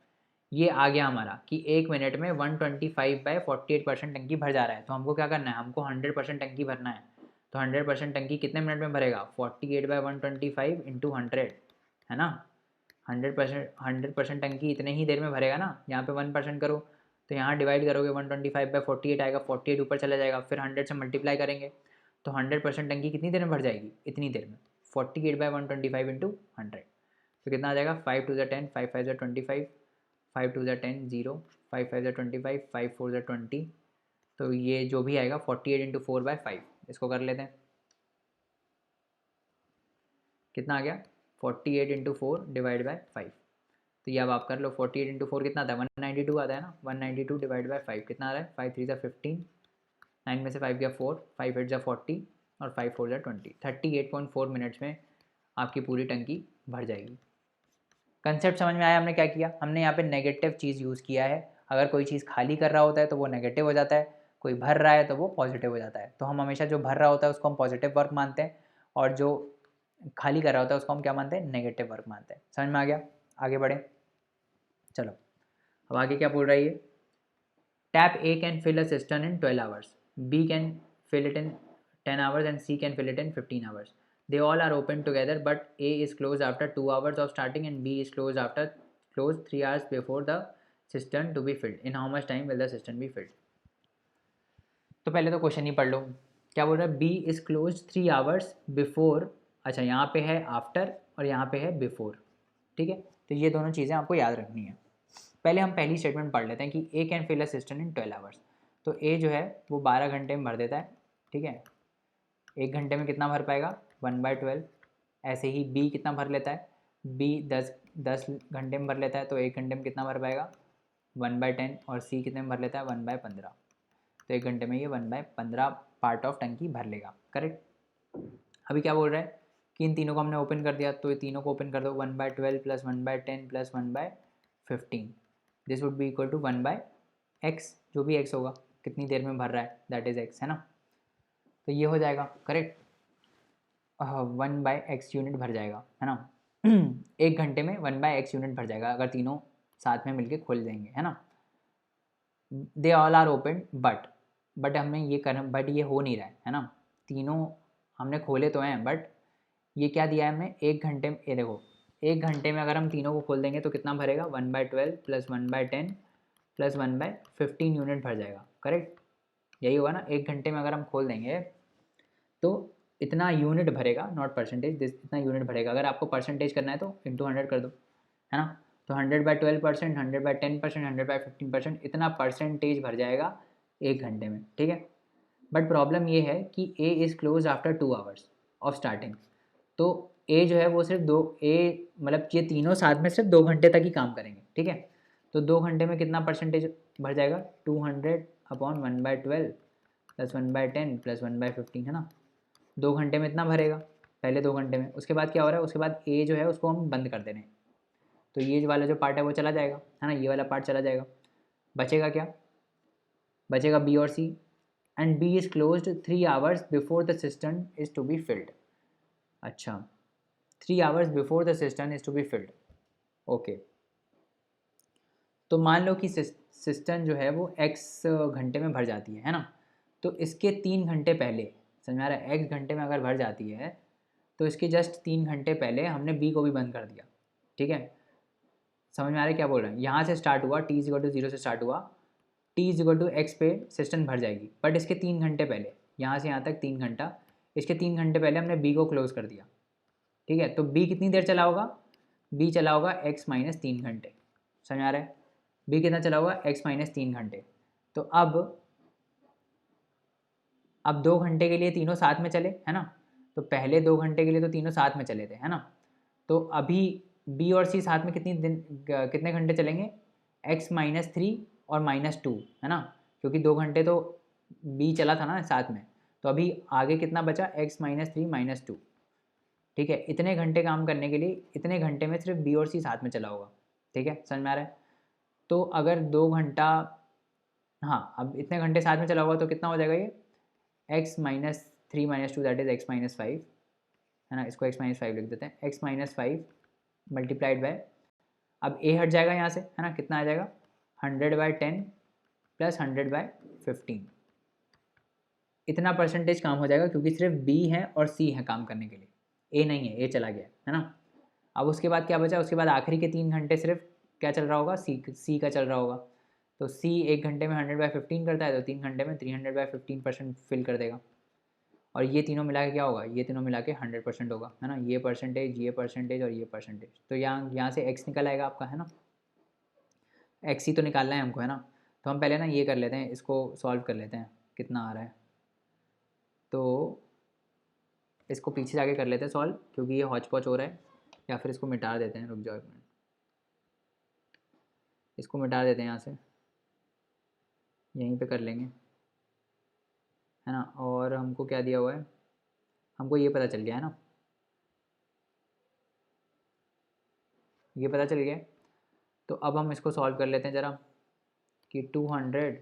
ये आ गया हमारा कि 1 मिनट में 125/48% टंकी भर जा रहा है। तो हमको क्या करना है, हमको 100% टंकी भरना है। तो 100% टंकी कितने मिनट में भरेगा, 48/125 इंटू 100 है ना। 100% टंकी इतने ही देर में भरेगा ना। यहाँ पे 1% करो तो यहाँ डिवाइड करोगे 125/48 आएगा, 48 ऊपर चला जाएगा, फिर 100 से मल्टीप्लाई करेंगे तो 100% टंकी कितनी देर में भर जाएगी, इतनी देर में, 48/125 इंटू 100। तो कितना आ जाएगा, 5 2 ज़ा 10, 5 5 ज़ा 25, 5 2 ज़ा 10 0, 5 5 ज़ा 25, 5 4 ज़ा 20। तो ये जो भी आएगा 48 इंटू 4/5, इसको कर लेते हैं, कितना आ गया 48 इंटू 4 डिवाइड बाई 5। तो ये अब आप कर लो, 48 इंटू 4 कितना आता है, 192 आता है ना। 192 डिवाइड बाई 5 कितना आ रहा है, 5 3 ज़ा 15, 9 में से 5 गया 4, 5 8 ज़ा 40 और 5 4 ज़ा 20। 38.4 मिनट्स में आपकी पूरी टंकी भर जाएगी। कंसेप्ट समझ में आया, हमने क्या किया, हमने यहाँ पे नेगेटिव चीज़ यूज़ किया है। अगर कोई चीज़ खाली कर रहा होता है तो वो नेगेटिव हो जाता है, कोई भर रहा है तो वो पॉजिटिव हो जाता है। तो हम हमेशा जो भर रहा होता है उसको हम पॉजिटिव वर्क मानते हैं, और जो खाली कर रहा होता है उसको हम क्या मानते हैं, नेगेटिव वर्क मानते हैं। समझ में आ गया, आगे बढ़ें। चलो अब आगे क्या बोल रहा है ये, tap A can fill a system in 12 hours, B can fill it in 10 hours and C can fill it in 15 hours. They all are open together, but A is closed after 2 hours of starting and B is closed 3 hours before the cistern to be filled. In how much time will the cistern be filled? तो पहले तो question ही पढ़ लो, क्या बोल रहा है, B is closed 3 hours before। अच्छा यहाँ पे है आफ्टर और यहाँ पे है बिफोर, ठीक है। तो ये दोनों चीज़ें आपको याद रखनी है। पहले हम पहली स्टेटमेंट पढ़ लेते हैं कि A can fill a system in 12 hours. तो A जो है वो 12 घंटे में भर देता है, ठीक है। 1 घंटे में कितना भर पाएगा, 1/12। ऐसे ही B कितना भर लेता है, B 10 घंटे में भर लेता है, तो 1 घंटे में कितना भर पाएगा, 1/10। और C कितने में भर लेता है, 1/15। तो 1 घंटे में ये 1/15 पार्ट ऑफ टंकी भर लेगा, करेक्ट। अभी क्या बोल रहा है कि इन तीनों को हमने ओपन कर दिया, तो ये तीनों को ओपन कर दो, 1/12 + 1/10 + 1/15, this would be equal to 1/x, जो भी x होगा, कितनी देर में भर रहा है, दैट इज़ x है ना। तो ये हो जाएगा करेक्ट, 1/x यूनिट भर जाएगा है ना। 1 घंटे में 1/x यूनिट भर जाएगा अगर तीनों साथ में मिलके खोल देंगे, है ना। They all are open but हमने ये करना, बट ये हो नहीं रहा है ना। तीनों हमने खोले तो हैं, बट ये क्या दिया है हमने, 1 घंटे में, ये देखो 1 घंटे में अगर हम तीनों को खोल देंगे तो कितना भरेगा, 1/12 + 1/10 + 1/15 यूनिट भर जाएगा, करेक्ट। यही होगा ना, 1 घंटे में अगर हम खोल देंगे तो इतना यूनिट भरेगा, नॉट परसेंटेज, इतना यूनिट भरेगा। अगर आपको परसेंटेज करना है तो इंटू 100 कर दो, है ना। तो 100/12%, 100/10%, 100/15%, इतना परसेंटेज भर जाएगा 1 घंटे में, ठीक है। बट प्रॉब्लम ये है कि A is close after 2 hours of starting. तो A जो है वो सिर्फ मतलब ये तीनों साथ में सिर्फ 2 घंटे तक ही काम करेंगे, ठीक है। तो 2 घंटे में कितना परसेंटेज भर जाएगा, 200/1/12 + 1/10 + 1/15 है ना। 2 घंटे में इतना भरेगा, पहले 2 घंटे में। उसके बाद क्या हो रहा है, उसके बाद A जो है उसको हम बंद कर दे रहे हैं, तो ये वाला जो पार्ट है वो चला जाएगा, है ना, ये वाला पार्ट चला जाएगा। बचेगा क्या, बचेगा B और C। And B is closed 3 hours before the system is to be filled. अच्छा, 3 hours before the system is to be filled, okay. तो मान लो कि सिस्टम जो है वो x घंटे में भर जाती है ना। तो इसके 3 घंटे पहले, समझ में आ रहा है, x घंटे में अगर भर जाती है तो इसके जस्ट 3 घंटे पहले हमने बी को भी बंद कर दिया। ठीक है, समझ में आ रहा है क्या बोल रहे हैं? यहाँ से स्टार्ट हुआ, t = 0 से स्टार्ट हुआ, t = x पे सिस्टम भर जाएगी, बट इसके 3 घंटे पहले, यहाँ से यहाँ तक 3 घंटा, इसके 3 घंटे पहले हमने b को क्लोज़ कर दिया। ठीक है, तो b कितनी देर चला होगा? b चला होगा x - 3 घंटे। समझ आ रहा है? b कितना चला होगा? x - 3 घंटे। तो अब 2 घंटे के लिए तीनों साथ में चले, है ना? तो पहले 2 घंटे के लिए तो तीनों साथ में चले थे, है ना? तो अभी बी और सी साथ में कितने घंटे चलेंगे? x - 3 और -2, है ना? क्योंकि 2 घंटे तो बी चला था ना साथ में, तो अभी आगे कितना बचा? x - 3 -2। ठीक है, इतने घंटे काम करने के लिए इतने घंटे में सिर्फ बी और सी साथ में चला होगा। ठीक है, समझ में आ रहा है? तो अगर 2 घंटा, हाँ, अब इतने घंटे साथ में चला होगा तो कितना हो जाएगा ये? x - 3 - 2 दैट इज x - 5, है ना? इसको x - 5 लिख देते हैं। x - 5 मल्टीप्लाइड बाय, अब a हट जाएगा यहाँ से, है ना? कितना आ जाएगा? 100/10 प्लस 100/15। इतना परसेंटेज काम हो जाएगा क्योंकि सिर्फ b है और c है काम करने के लिए, a नहीं है, a चला गया, है ना? अब उसके बाद क्या बचा? उसके बाद आखिरी के 3 घंटे सिर्फ क्या चल रहा होगा? c का चल रहा होगा। तो c 1 घंटे में 100/15 करता है, तो 3 घंटे में 300/15% फिल कर देगा। और ये तीनों मिला के क्या होगा? ये तीनों मिला के 100% होगा, है ना? ये परसेंटेज और ये परसेंटेज, तो यहाँ से x निकल आएगा आपका, है ना? x ही तो निकालना है हमको, है ना? तो हम पहले ना ये कर लेते हैं, इसको सॉल्व कर लेते हैं कितना आ रहा है। तो इसको पीछे जाके कर लेते हैं सॉल्व, क्योंकि ये हौच पौच हो रहा है। या फिर इसको मिटा देते हैं, रुक जाओ 1 मिनट, इसको मिटा देते हैं यहाँ से, यहीं पे कर लेंगे, है ना? और हमको क्या दिया हुआ है? हमको ये पता चल गया है ना, ये पता चल गया। तो अब हम इसको सॉल्व कर लेते हैं ज़रा, कि 200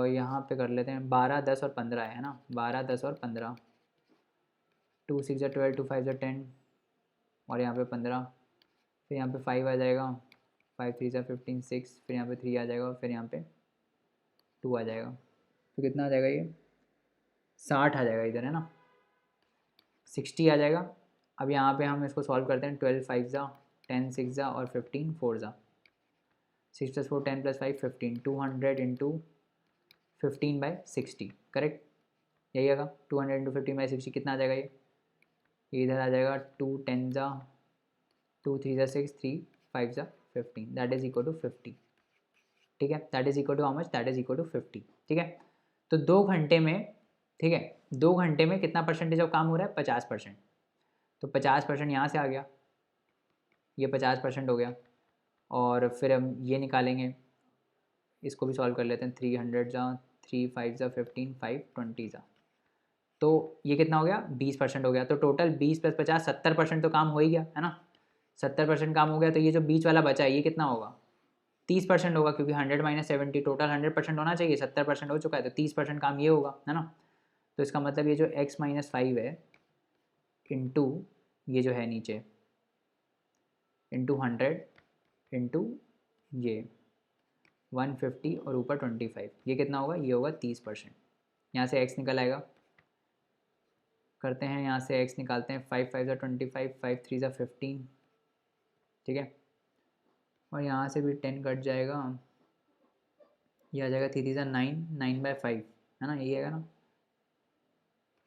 यहाँ पे कर लेते हैं, 12, 10 और 15 है ना? 12, 10 और 15, 2 6 = 12, 2 5 = 10, और यहाँ पे 15, फिर यहाँ पे 5 आ जाएगा, 5 3 = 15, 6, फिर यहाँ पे 3 आ जाएगा, फिर यहाँ पे 2 आ जाएगा। तो कितना आ जाएगा ये? 60 आ जाएगा इधर, है ना? 60 आ जाएगा। अब यहाँ पे हम इसको सॉल्व करते हैं, 12 5 ज़ा, 10 6 ज़ा और 15 4 ज़ा, 6 + 4 10 + 5 15, 200 × 15/60, करेक्ट? यही आएगा। 200 × 15/60 कितना आ जाएगा ये इधर आ जाएगा, 2 10 ज़ा, 2 3 ज़ा 6, 3 5 ज़ा 15, दैट इज इक्वल टू 50। ठीक है, that is equal to how much? That is equal to 50। ठीक है, तो 2 घंटे में, ठीक है, 2 घंटे में कितना परसेंटेज ऑफ काम हो रहा है? 50%। तो 50% यहाँ से आ गया, ये 50% हो गया। और फिर हम ये निकालेंगे, इसको भी सॉल्व कर लेते हैं, 300 ज़ा, 3 5 ज़ा 15, 5 20 ज़ा, तो ये कितना हो गया? 20% हो गया। तो टोटल 20 + 50 70% तो काम हो ही गया, है ना? 70% काम हो गया। तो ये जो बीच वाला बचा है ये कितना होगा? 30% होगा, क्योंकि 100 - 70 टोटल 100% होना चाहिए, 70% हो चुका है, तो 30% काम ये होगा, है ना? तो इसका मतलब ये जो x - 5 है इंटू ये जो है नीचे इंटू 100 इंटू ये 150 और ऊपर 25, ये कितना होगा? ये होगा 30%। यहाँ से x निकल आएगा, करते हैं यहाँ से x निकालते हैं, 5 5 ज़ा 25, 5 3 ज़ा 15, ठीक है, और यहाँ से भी 10 कट जाएगा, ये आ जाएगा 3 3 ज़ा 9, 9/5, है ना? यही आएगा ना,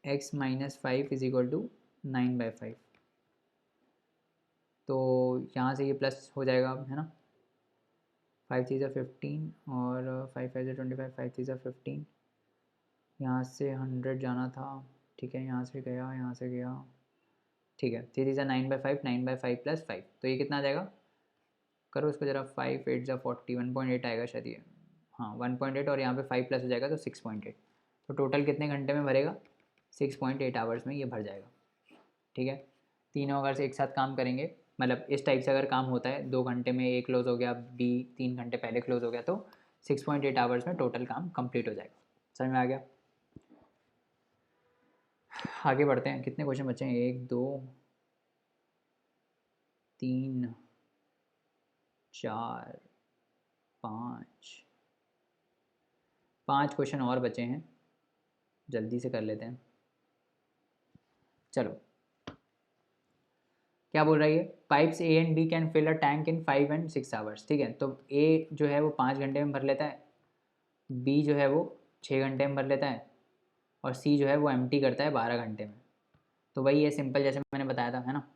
x - 5 = 9/5। तो यहाँ से ये प्लस हो जाएगा, है ना? 5 3 ज़ा 15 और 5 5 ज़ा 25, 5 3 ज़ा 15, यहाँ से 100 जाना था, ठीक है, यहाँ से गया, यहाँ से गया, ठीक है, 3 3 ज़ा 9/5, 9/5 + 5, तो ये कितना आ जाएगा? करो इसको ज़रा, 5 8 ज़ा 40, 1.8 आएगा शायद ये, हाँ 1.8, और यहाँ पे 5 प्लस हो जाएगा तो 6.8। तो टोटल कितने घंटे में भरेगा? 6.8 आवर्स में ये भर जाएगा। ठीक है, तीनों अगर से एक साथ काम करेंगे, मतलब इस टाइप से अगर काम होता है, 2 घंटे में ए क्लोज़ हो गया, बी 3 घंटे पहले क्लोज़ हो गया, तो 6.8 आवर्स में टोटल काम कंप्लीट हो जाएगा। समझ में आ गया? आगे बढ़ते हैं, कितने क्वेश्चन बचे हैं? 1 2 3 4 5 क्वेश्चन और बचे हैं, जल्दी से कर लेते हैं। चलो क्या बोल रही है, pipes A and B can fill a tank in 5 and 6 hours. ठीक है, तो ए जो है वो 5 घंटे में भर लेता है, बी जो है वो 6 घंटे में भर लेता है, और सी जो है वो एम्प्टी करता है 12 घंटे में। तो वही है सिंपल, जैसे मैंने बताया था, है ना।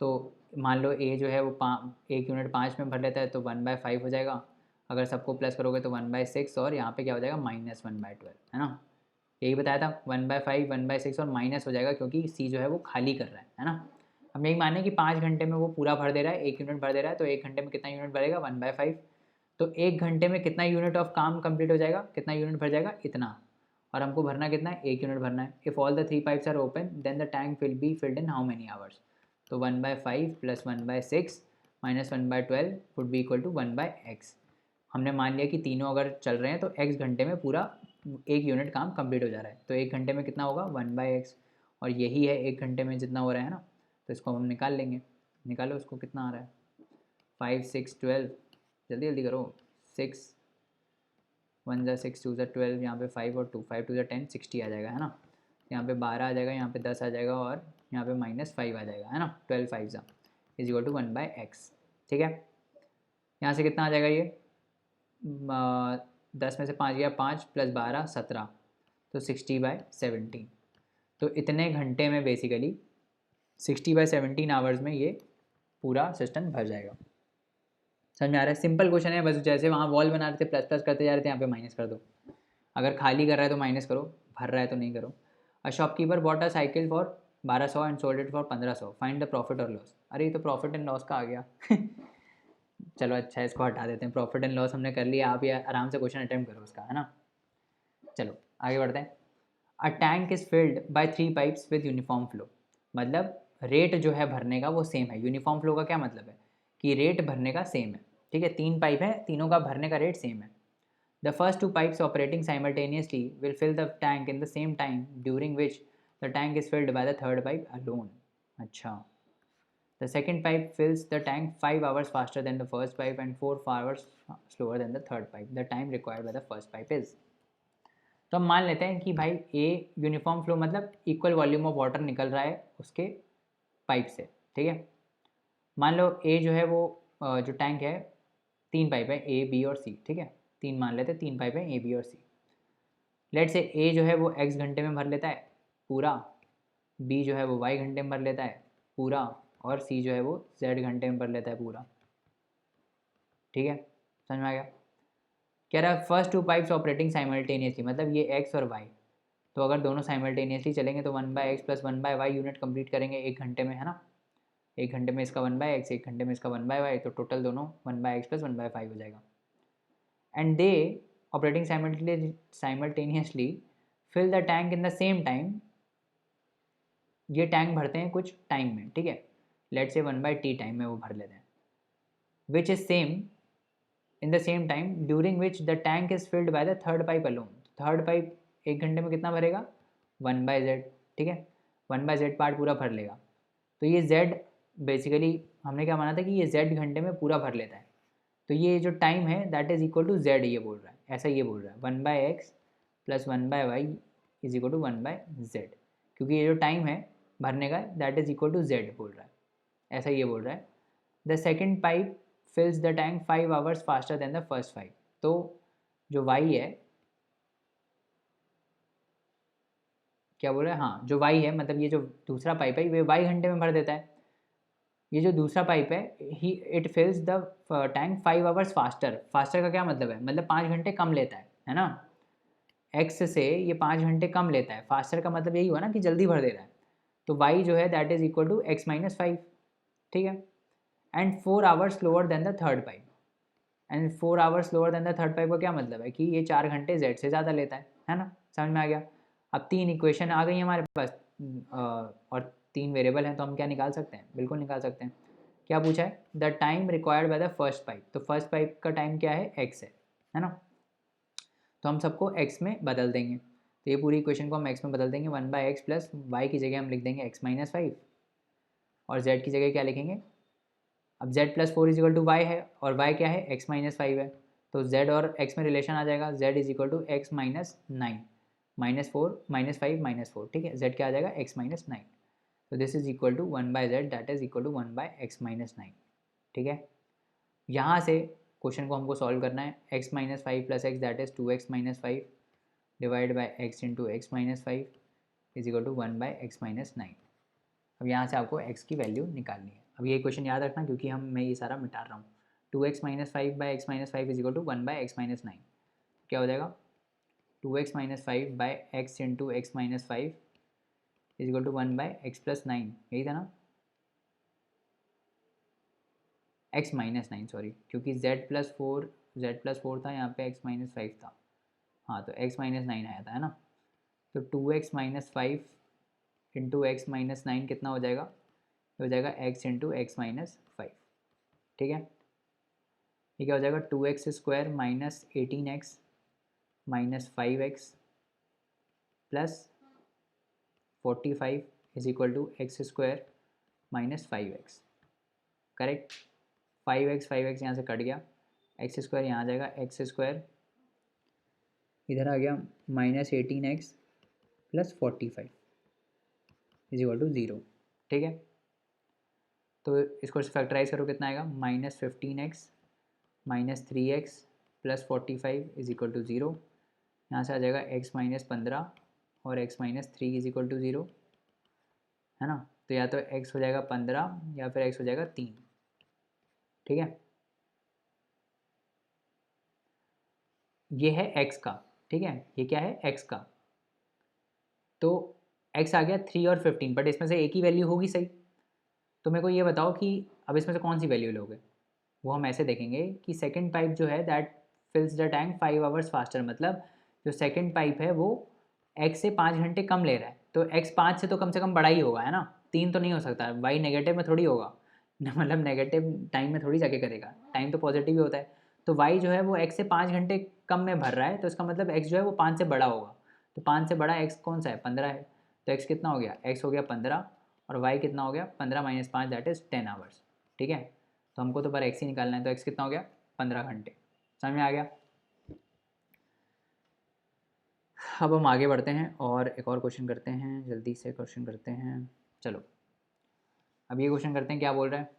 तो मान लो ए जो है वो 1 यूनिट 5 में भर लेता है, तो 1/5 हो जाएगा। अगर सबको प्लस करोगे तो 1/6, और यहाँ पे क्या हो जाएगा -1/12, है ना। यही बताया था, 1/5 1/6 और माइनस हो जाएगा, क्योंकि सी जो है वो खाली कर रहा है ना। हम यही माने कि 5 घंटे में वो पूरा भर दे रहा है, 1 यूनिट भर दे रहा है, तो 1 घंटे में कितना यूनिट भरेगा 1/5। तो 1 घंटे में कितना यूनिट ऑफ काम कंप्लीट हो जाएगा, कितना यूनिट भर जाएगा, इतना। और हमको भरना कितना है, 1 यूनिट भरना है। If all the 3 pipes are open then the tank will be filled in how many hours. तो 1/5 + 1/6 - 1/12 would be equal to 1/x। हमने मान लिया कि तीनों अगर चल रहे हैं तो x घंटे में पूरा 1 यूनिट काम कंप्लीट हो जा रहा है। तो 1 घंटे में कितना होगा 1/x, और यही है 1 घंटे में जितना हो रहा है ना। तो इसको हम निकाल लेंगे, निकालो इसको कितना आ रहा है, 5 6 12, जल्दी जल्दी करो, 6 1 ज़ा 6 2 ज़ा 12, यहाँ पे 5 और 2, 5 2 ज़ा 10, 60 आ जाएगा, है ना। यहाँ पे 12 आ जाएगा, यहाँ पे 10 आ जाएगा, और यहाँ पे -5 आ जाएगा, है ना। 12 5 ज़ा इज इक्वल टू 1/x। ठीक है, यहाँ से कितना आ जाएगा ये, 10 में से 5 गया 5 + 12 17, तो 60/17। तो इतने घंटे में बेसिकली 60/17 आवर्स में ये पूरा सिस्टम भर जाएगा। समझ में आ रहा है, सिंपल क्वेश्चन है, बस जैसे वहाँ वॉल बना रहे थे प्लस प्लस करते जा रहे थे, यहाँ पे माइनस कर दो। अगर खाली कर रहा है तो माइनस करो, भर रहा है तो नहीं करो। A shopkeeper bought a cycle for 1200 and sold it for 1500, find the profit और लॉस। अरे ये तो प्रॉफिट एंड लॉस का आ गया चलो अच्छा, इसको हटा देते हैं, प्रॉफिट एंड लॉस हमने कर लिया, आप ये आराम से क्वेश्चन अटेम्प्ट करो उसका, है ना। चलो आगे बढ़ते हैं। A tank is filled by 3 pipes with uniform flow. मतलब रेट जो है भरने का वो सेम है। यूनिफॉर्म फ्लो का क्या मतलब है कि रेट भरने का सेम है। ठीक है, 3 पाइप है, तीनों का भरने का रेट सेम है। The first 2 pipes operating simultaneously will fill the tank in the same time, during which the tank is filled by the third pipe alone. अच्छा, the second pipe fills the tank 5 hours faster than the first pipe and 4 hours slower than the third pipe. The time required by the first pipe is। तो हम मान लेते हैं कि भाई a uniform flow मतलब equal volume of water निकल रहा है उसके पाइप से। ठीक है, मान लो ए जो है वो जो टैंक है 3 पाइप है, ए बी और सी। ठीक है, 3 मान लेते हैं, 3 पाइप है ए बी और सी। लेट से ए जो है वो x घंटे में भर लेता है पूरा, बी जो है वो y घंटे में भर लेता है पूरा, और सी जो है वो z घंटे में भर लेता है पूरा। ठीक है, समझ में आ गया। कह रहा है फर्स्ट 2 पाइप्स ऑपरेटिंग साइमल्टेनियसली, मतलब ये x और y, तो अगर दोनों साइमल्टेनियसली चलेंगे तो 1/x + 1/y यूनिट कंप्लीट करेंगे 1 घंटे में, है ना। 1 घंटे में इसका 1/x, 1 घंटे में इसका 1/y, तो टोटल दोनों 1/x + 1/5 हो जाएगा। And they operating simultaneously fill the tank in the same time. ये टैंक भरते हैं कुछ टाइम में, ठीक है, लेट से 1/t टाइम में वो भर लेते हैं, which is same in the same time during which the tank is filled by the third pipe alone. Third pipe 1 घंटे में कितना भरेगा 1/z। ठीक है, 1/z पार्ट पूरा भर लेगा। तो ये z बेसिकली हमने क्या माना था कि ये z घंटे में पूरा भर लेता है। तो ये जो टाइम है that is equal to z, ये बोल रहा है, ऐसा ये बोल रहा है 1/x + 1/y is equal to 1/z, क्योंकि ये जो टाइम है भरने का that is equal to z बोल रहा है, ऐसा ये बोल रहा है। The second pipe fills the tank 5 hours faster than the first pipe. तो जो y है, क्या बोल रहा है, हाँ जो y है मतलब ये जो दूसरा पाइप है वे y घंटे में भर देता है। ये जो दूसरा पाइप है he it fills the tank 5 hours faster. Faster का क्या मतलब है, मतलब 5 घंटे कम लेता है ना। x से ये 5 घंटे कम लेता है, फास्टर का मतलब यही हुआ ना कि जल्दी भर दे रहा है। तो y जो है that is equal to x - 5। ठीक है, and 4 hours slower than the third pipe. And 4 hours slower than the third pipe का क्या मतलब है कि ये 4 घंटे z से ज़्यादा लेता है ना। समझ में आ गया। अब 3 इक्वेशन आ गई हमारे पास और 3 वेरिएबल हैं, तो हम क्या निकाल सकते हैं, बिल्कुल निकाल सकते हैं। क्या पूछा है, the time required by the first pipe. तो फर्स्ट पाइप का टाइम क्या है x है ना। तो हम सबको x में बदल देंगे, तो ये पूरी इक्वेशन को हम x में बदल देंगे। 1/x + y की जगह हम लिख देंगे x - 5, और z की जगह क्या लिखेंगे, अब z + 4 is equal to y है, और y क्या है x - 5 है, तो z और x में रिलेशन आ जाएगा, z is equal to x - 9 -4 -5 -4। ठीक है, z क्या आ जाएगा x - 9। तो this is equal to 1/z that is equal to 1/x-9। ठीक है, यहाँ से क्वेश्चन को हमको सॉल्व करना है। x-5 plus x that is 2x-5 divide by x into x-5 is equal to 1/x-9। अब यहाँ से आपको x की वैल्यू निकालनी है। अब ये क्वेश्चन याद रखना क्योंकि मैं ये सारा मिटा रहा हूँ। 2x-5 by x-5 is equal to 1/x-9। क्या हो जाएगा? 2x-5 by x into x-5 is equal to 1/x+9। यही था ना? x-9 सॉरी, क्योंकि z+4 था, यहाँ पे x-5 था। हाँ, तो x-9 आया था, है ना? तो 2x-5 इंटू x-9 कितना हो जाएगा? हो जाएगा x इंटू x-5। ठीक है, ये क्या हो जाएगा? 2x² minus 18x minus 5x plus 45 is equal to x² minus 5x। Correct, 5x यहाँ से कट गया, x² यहाँ आ जाएगा, x² इधर आ गया minus 18x plus 45 is equal to 0। ठीक है, तो इसको फैक्टराइज करो, कितना आएगा? -15x minus 3x plus 45 is equal to 0। यहाँ से आ जाएगा x-15 और x-3 इज इक्वल टू 0, है ना? तो या तो x हो जाएगा 15 या फिर x हो जाएगा 3। ठीक है, ये है x का। ठीक है, ये क्या है? x का। तो x आ गया 3 और 15, बट इसमें से एक ही वैल्यू होगी, सही? तो मेरे को ये बताओ कि अब इसमें से कौन सी वैल्यू लोगे? वो हम ऐसे देखेंगे कि सेकंड पाइप जो है that फिल्स the tank 5 hours faster, मतलब जो सेकंड पाइप है वो x से 5 घंटे कम ले रहा है, तो x 5 से तो कम बड़ा ही होगा, है ना? 3 तो नहीं हो सकता, y नेगेटिव में थोड़ी होगा मतलब नेगेटिव टाइम में थोड़ी जाके करेगा, टाइम तो पॉजिटिव ही होता है। तो y जो है वो x से 5 घंटे कम में भर रहा है, तो इसका मतलब x जो है वो 5 से बड़ा होगा। तो 5 से बड़ा x कौन सा है? 15 है। तो x कितना हो गया? x हो गया 15 और y कितना हो गया? 15 माइनस 5 दैट इज़ 10 आवर्स। ठीक है, तो हमको तो पर x ही निकालना है, तो x कितना हो गया? 15 घंटे। समझ में आ गया? अब हम आगे बढ़ते हैं और एक और क्वेश्चन करते हैं, जल्दी से क्वेश्चन करते हैं। चलो, अब ये क्वेश्चन करते हैं, क्या बोल रहा है?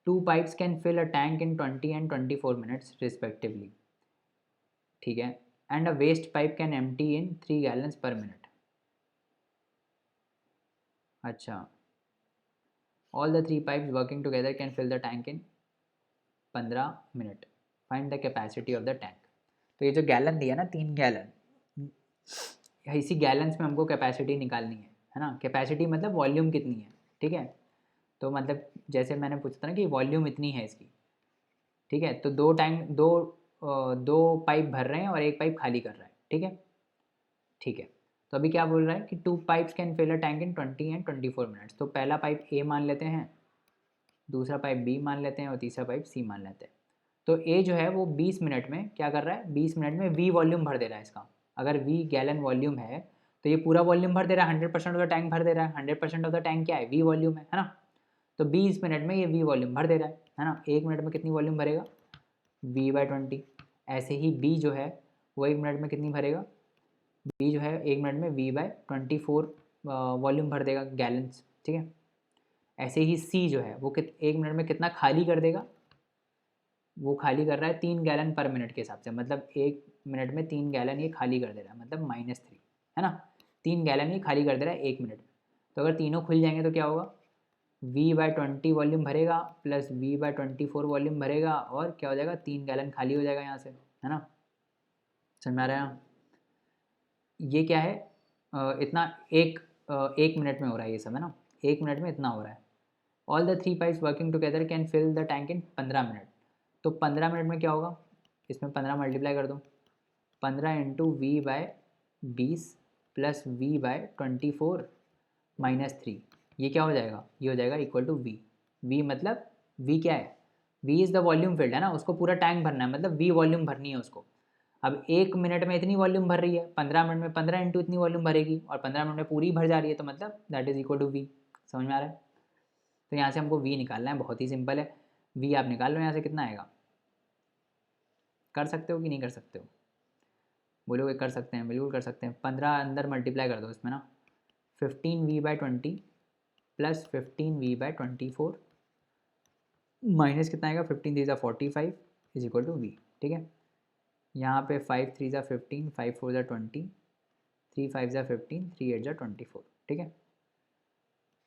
2 pipes can fill a tank in 20 and 24 minutes respectively. ठीक है, and a waste pipe can empty in 3 gallons per minute. अच्छा, all the 3 pipes working together can fill the tank in 15 minute. Find the capacity of the tank. तो ये जो gallon दिया ना, 3 gallon, इसी gallons में हमको कैपेसिटी निकालनी है ना? कैपेसिटी मतलब वॉल्यूम कितनी है। ठीक है, तो मतलब जैसे मैंने पूछा था ना कि वॉल्यूम इतनी है इसकी। ठीक है, तो दो पाइप भर रहे हैं और एक पाइप खाली कर रहा है। ठीक है, ठीक है, तो अभी क्या बोल रहा है कि 2 pipes can fill a tank in 20 and 24 minutes. तो पहला पाइप ए मान लेते हैं, दूसरा पाइप बी मान लेते हैं और तीसरा पाइप सी मान लेते हैं। तो ए जो है वो 20 मिनट में क्या कर रहा है? 20 मिनट में वी वॉल्यूम भर दे रहा है इसका। अगर वी गैलन वॉल्यूम है तो ये पूरा वॉल्यूम भर दे रहा है, 100% ऑफ द टैंक भर दे रहा है। 100% ऑफ द टैंक क्या है? वी वॉल्यूम है ना? तो 20 मिनट में ये वी वॉल्यूम भर दे रहा है ना? 1 मिनट में कितनी वॉल्यूम भरेगा? v/20। ऐसे ही बी जो है वो 1 मिनट में कितनी भरेगा? बी जो है 1 मिनट में v/24 वॉल्यूम भर देगा, गैलन्स। ठीक है, ऐसे ही सी जो है वो 1 मिनट में कितना खाली कर देगा? वो खाली कर रहा है 3 गैलन पर मिनट के हिसाब से, मतलब 1 मिनट में 3 गैलन ये खाली कर दे रहा है, मतलब -3, है ना? 3 गैलन ये खाली कर दे रहा है 1 मिनट में। तो अगर तीनों खुल जाएंगे तो क्या होगा? v/20 वॉल्यूम भरेगा प्लस v/24 वॉल्यूम भरेगा और क्या हो जाएगा? 3 गैलन खाली हो जाएगा यहाँ से, है ना? समझ में आ रहा है? ये क्या है? इतना एक मिनट में हो रहा है ये सब, है ना? 1 मिनट में इतना हो रहा है। All the 3 pipes working together can fill the tank in 15 minute. तो 15 मिनट में क्या होगा? इसमें 15 मल्टीप्लाई कर दो, 15 इंटू v/20 प्लस v/24 -3। ये क्या हो जाएगा? ये हो जाएगा इक्वल टू v। v मतलब v क्या है? v is the volume field, है ना? उसको पूरा टैंक भरना है, मतलब v वॉल्यूम भरनी है उसको। अब 1 मिनट में इतनी वॉल्यूम भर रही है, 15 मिनट में 15 इंटू इतनी वॉल्यूम भरेगी और 15 मिनट में पूरी भर जा रही है, तो मतलब that is equal to v। समझ में आ रहा है? तो यहाँ से हमको v निकालना है, बहुत ही सिंपल है। v आप निकाल लो यहाँ से, कितना आएगा? कर सकते हो कि नहीं कर सकते हो? बोलोगे कर सकते हैं, बिल्कुल कर सकते हैं। 15 अंदर मल्टीप्लाई कर दो इसमें ना, 15 v/20 प्लस 15v/24 माइनस कितना आएगा 15 3 45 इज इक्वल टू v। ठीक है, यहाँ पे 5 3 15 5 4 20 3 5 15 3 8 24। ठीक है,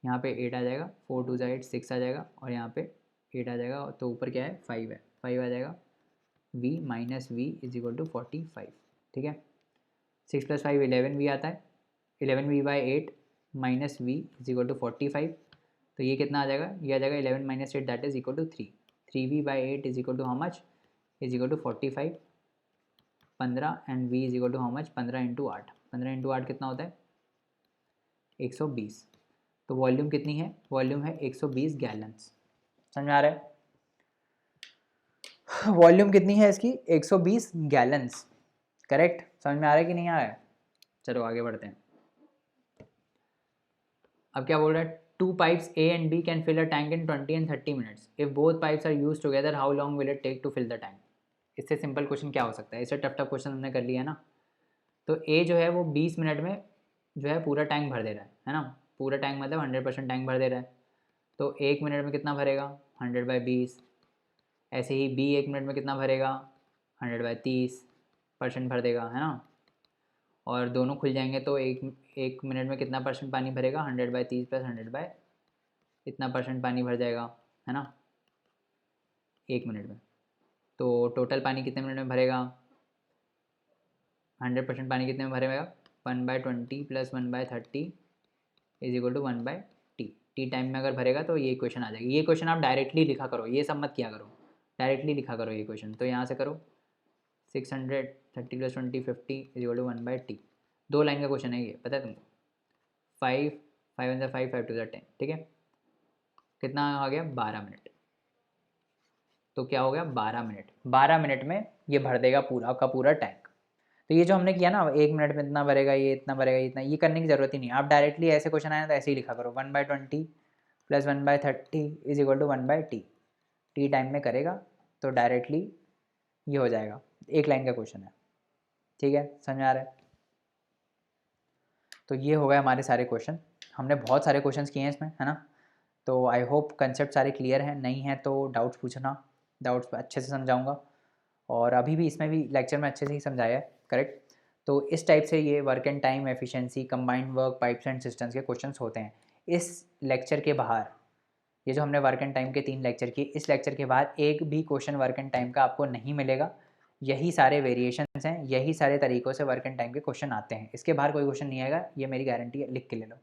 यहाँ पे 8 आ जाएगा, 4 2 8 6 आ जाएगा, और यहाँ पे 8 आ जाएगा, तो ऊपर क्या है 5 है, 5 आ जाएगा। v minus v is equal to 45। ठीक है, 6 + 5 11v आता है, 11v/8 minus v is equal to 45। तो ये कितना आ जाएगा, ये आ जाएगा 11 - 8 that is equal to 3। 3v/8 is equal to how much, is equal to 45 15, and v is equal to how much 15 × 8। 15 × 8 कितना होता है 120। तो वॉल्यूम कितनी है, वॉल्यूम है 120 गैलन्स। समझ में आ रहा है, वॉल्यूम कितनी है इसकी 120 गैलन्स। करेक्ट, समझ में आ रहा है कि नहीं आ रहा है। चलो आगे बढ़ते हैं। अब क्या बोल रहा है, 2 pipes A and B can fill a tank in 20 and 30 minutes. If both pipes are used together, how long will it take to fill the tank? इससे सिंपल क्वेश्चन क्या हो सकता है, इससे टफ क्वेश्चन हमने कर लिया ना। तो A जो है वो 20 मिनट में जो है पूरा टैंक भर दे रहा है ना, पूरा टैंक मतलब 100% टैंक भर दे रहा है। तो 1 मिनट में कितना भरेगा 100/20। ऐसे ही B 1 मिनट में कितना भरेगा 100/30% भर देगा, है ना। और दोनों खुल जाएंगे तो एक मिनट में कितना परसेंट पानी भरेगा 100/30 + 100 इतना परसेंट पानी भर जाएगा, है ना, 1 मिनट में। तो टोटल पानी कितने मिनट में भरेगा 100% पानी कितने में भरेगा 1/20 + 1/30 is equal to 1/t। T time में अगर भरेगा तो ये क्वेश्चन आ जाएगी। ये क्वेश्चन आप डायरेक्टली लिखा करो, ये सब मत किया करो, डायरेक्टली लिखा करो ये क्वेश्चन। तो यहाँ से करो 600 30 + 20 50 is equal to 1/t। 2 line का क्वेश्चन है ये, पता है तुमको। 5 5 1 5 5 2 10। ठीक है, कितना आ गया 12 मिनट। तो क्या हो गया 12 मिनट, 12 मिनट में ये भर देगा पूरा का पूरा टैंक। तो ये जो हमने किया ना 1 मिनट में इतना भरेगा, ये इतना भरेगा, ये इतना, ये करने की ज़रूरत ही नहीं। आप डायरेक्टली ऐसे क्वेश्चन आए तो ऐसे ही लिखा करो 1/20 + 1/30 is equal to 1/t। T time में करेगा तो डायरेक्टली ये हो जाएगा, 1 लाइन का क्वेश्चन है। ठीक है, समझ में आ रहा है। तो ये हो गए हमारे सारे क्वेश्चन, हमने बहुत सारे क्वेश्चंस किए हैं इसमें, है ना। तो आई होप कंसेप्ट सारे क्लियर हैं, नहीं है तो डाउट्स पूछना, डाउट्स अच्छे से समझाऊंगा। और अभी भी इसमें भी लेक्चर में अच्छे से ही समझाया है, करेक्ट। तो इस टाइप से ये work and time, efficiency, combined work, pipes and systems के क्वेश्चंस होते हैं। इस लेक्चर के बाहर, ये जो हमने वर्क एंड टाइम के 3 लेक्चर किए, इस लेक्चर के बाहर एक भी क्वेश्चन वर्क एंड टाइम का आपको नहीं मिलेगा। यही सारे वेरिएशंस हैं, यही सारे तरीक़ों से वर्क एंड टाइम के क्वेश्चन आते हैं। इसके बाहर कोई क्वेश्चन नहीं आएगा, ये मेरी गारंटी है, लिख के ले लो।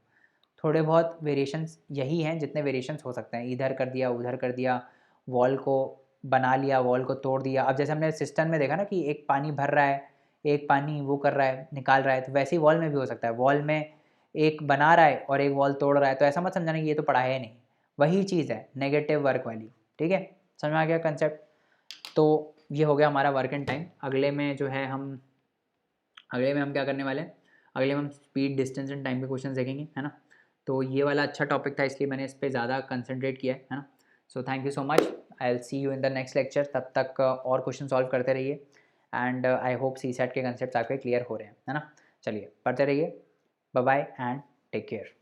थोड़े बहुत वेरिएशंस यही हैं जितने वेरिएशंस हो सकते हैं, इधर कर दिया उधर कर दिया, वॉल को बना लिया, वॉल को तोड़ दिया। अब जैसे हमने सिस्टम में देखा ना कि एक पानी भर रहा है, एक पानी वो कर रहा है, निकाल रहा है, तो वैसे ही वॉल में भी हो सकता है। वॉल में एक बना रहा है और एक वॉल तोड़ रहा है, तो ऐसा मत समझाना कि ये तो पढ़ा है नहीं, वही चीज़ है नेगेटिव वर्क वाली। ठीक है, समझ में आ गया कंसेप्ट। तो ये हो गया हमारा वर्क एंड टाइम। अगले में जो है अगले में हम क्या करने वाले हैं, अगले में हम स्पीड, डिस्टेंस एंड टाइम के क्वेश्चन देखेंगे, है ना। तो ये वाला अच्छा टॉपिक था, इसलिए मैंने इस पर ज़्यादा कंसंट्रेट किया है ना। So thank you so much, I will see you in the next lecture. तब तक और क्वेश्चन सॉल्व करते रहिए, एंड आई होप CSAT के कंसेप्ट आपके क्लियर हो रहे हैं, है ना। चलिए पढ़ते रहिए, bye bye and take care.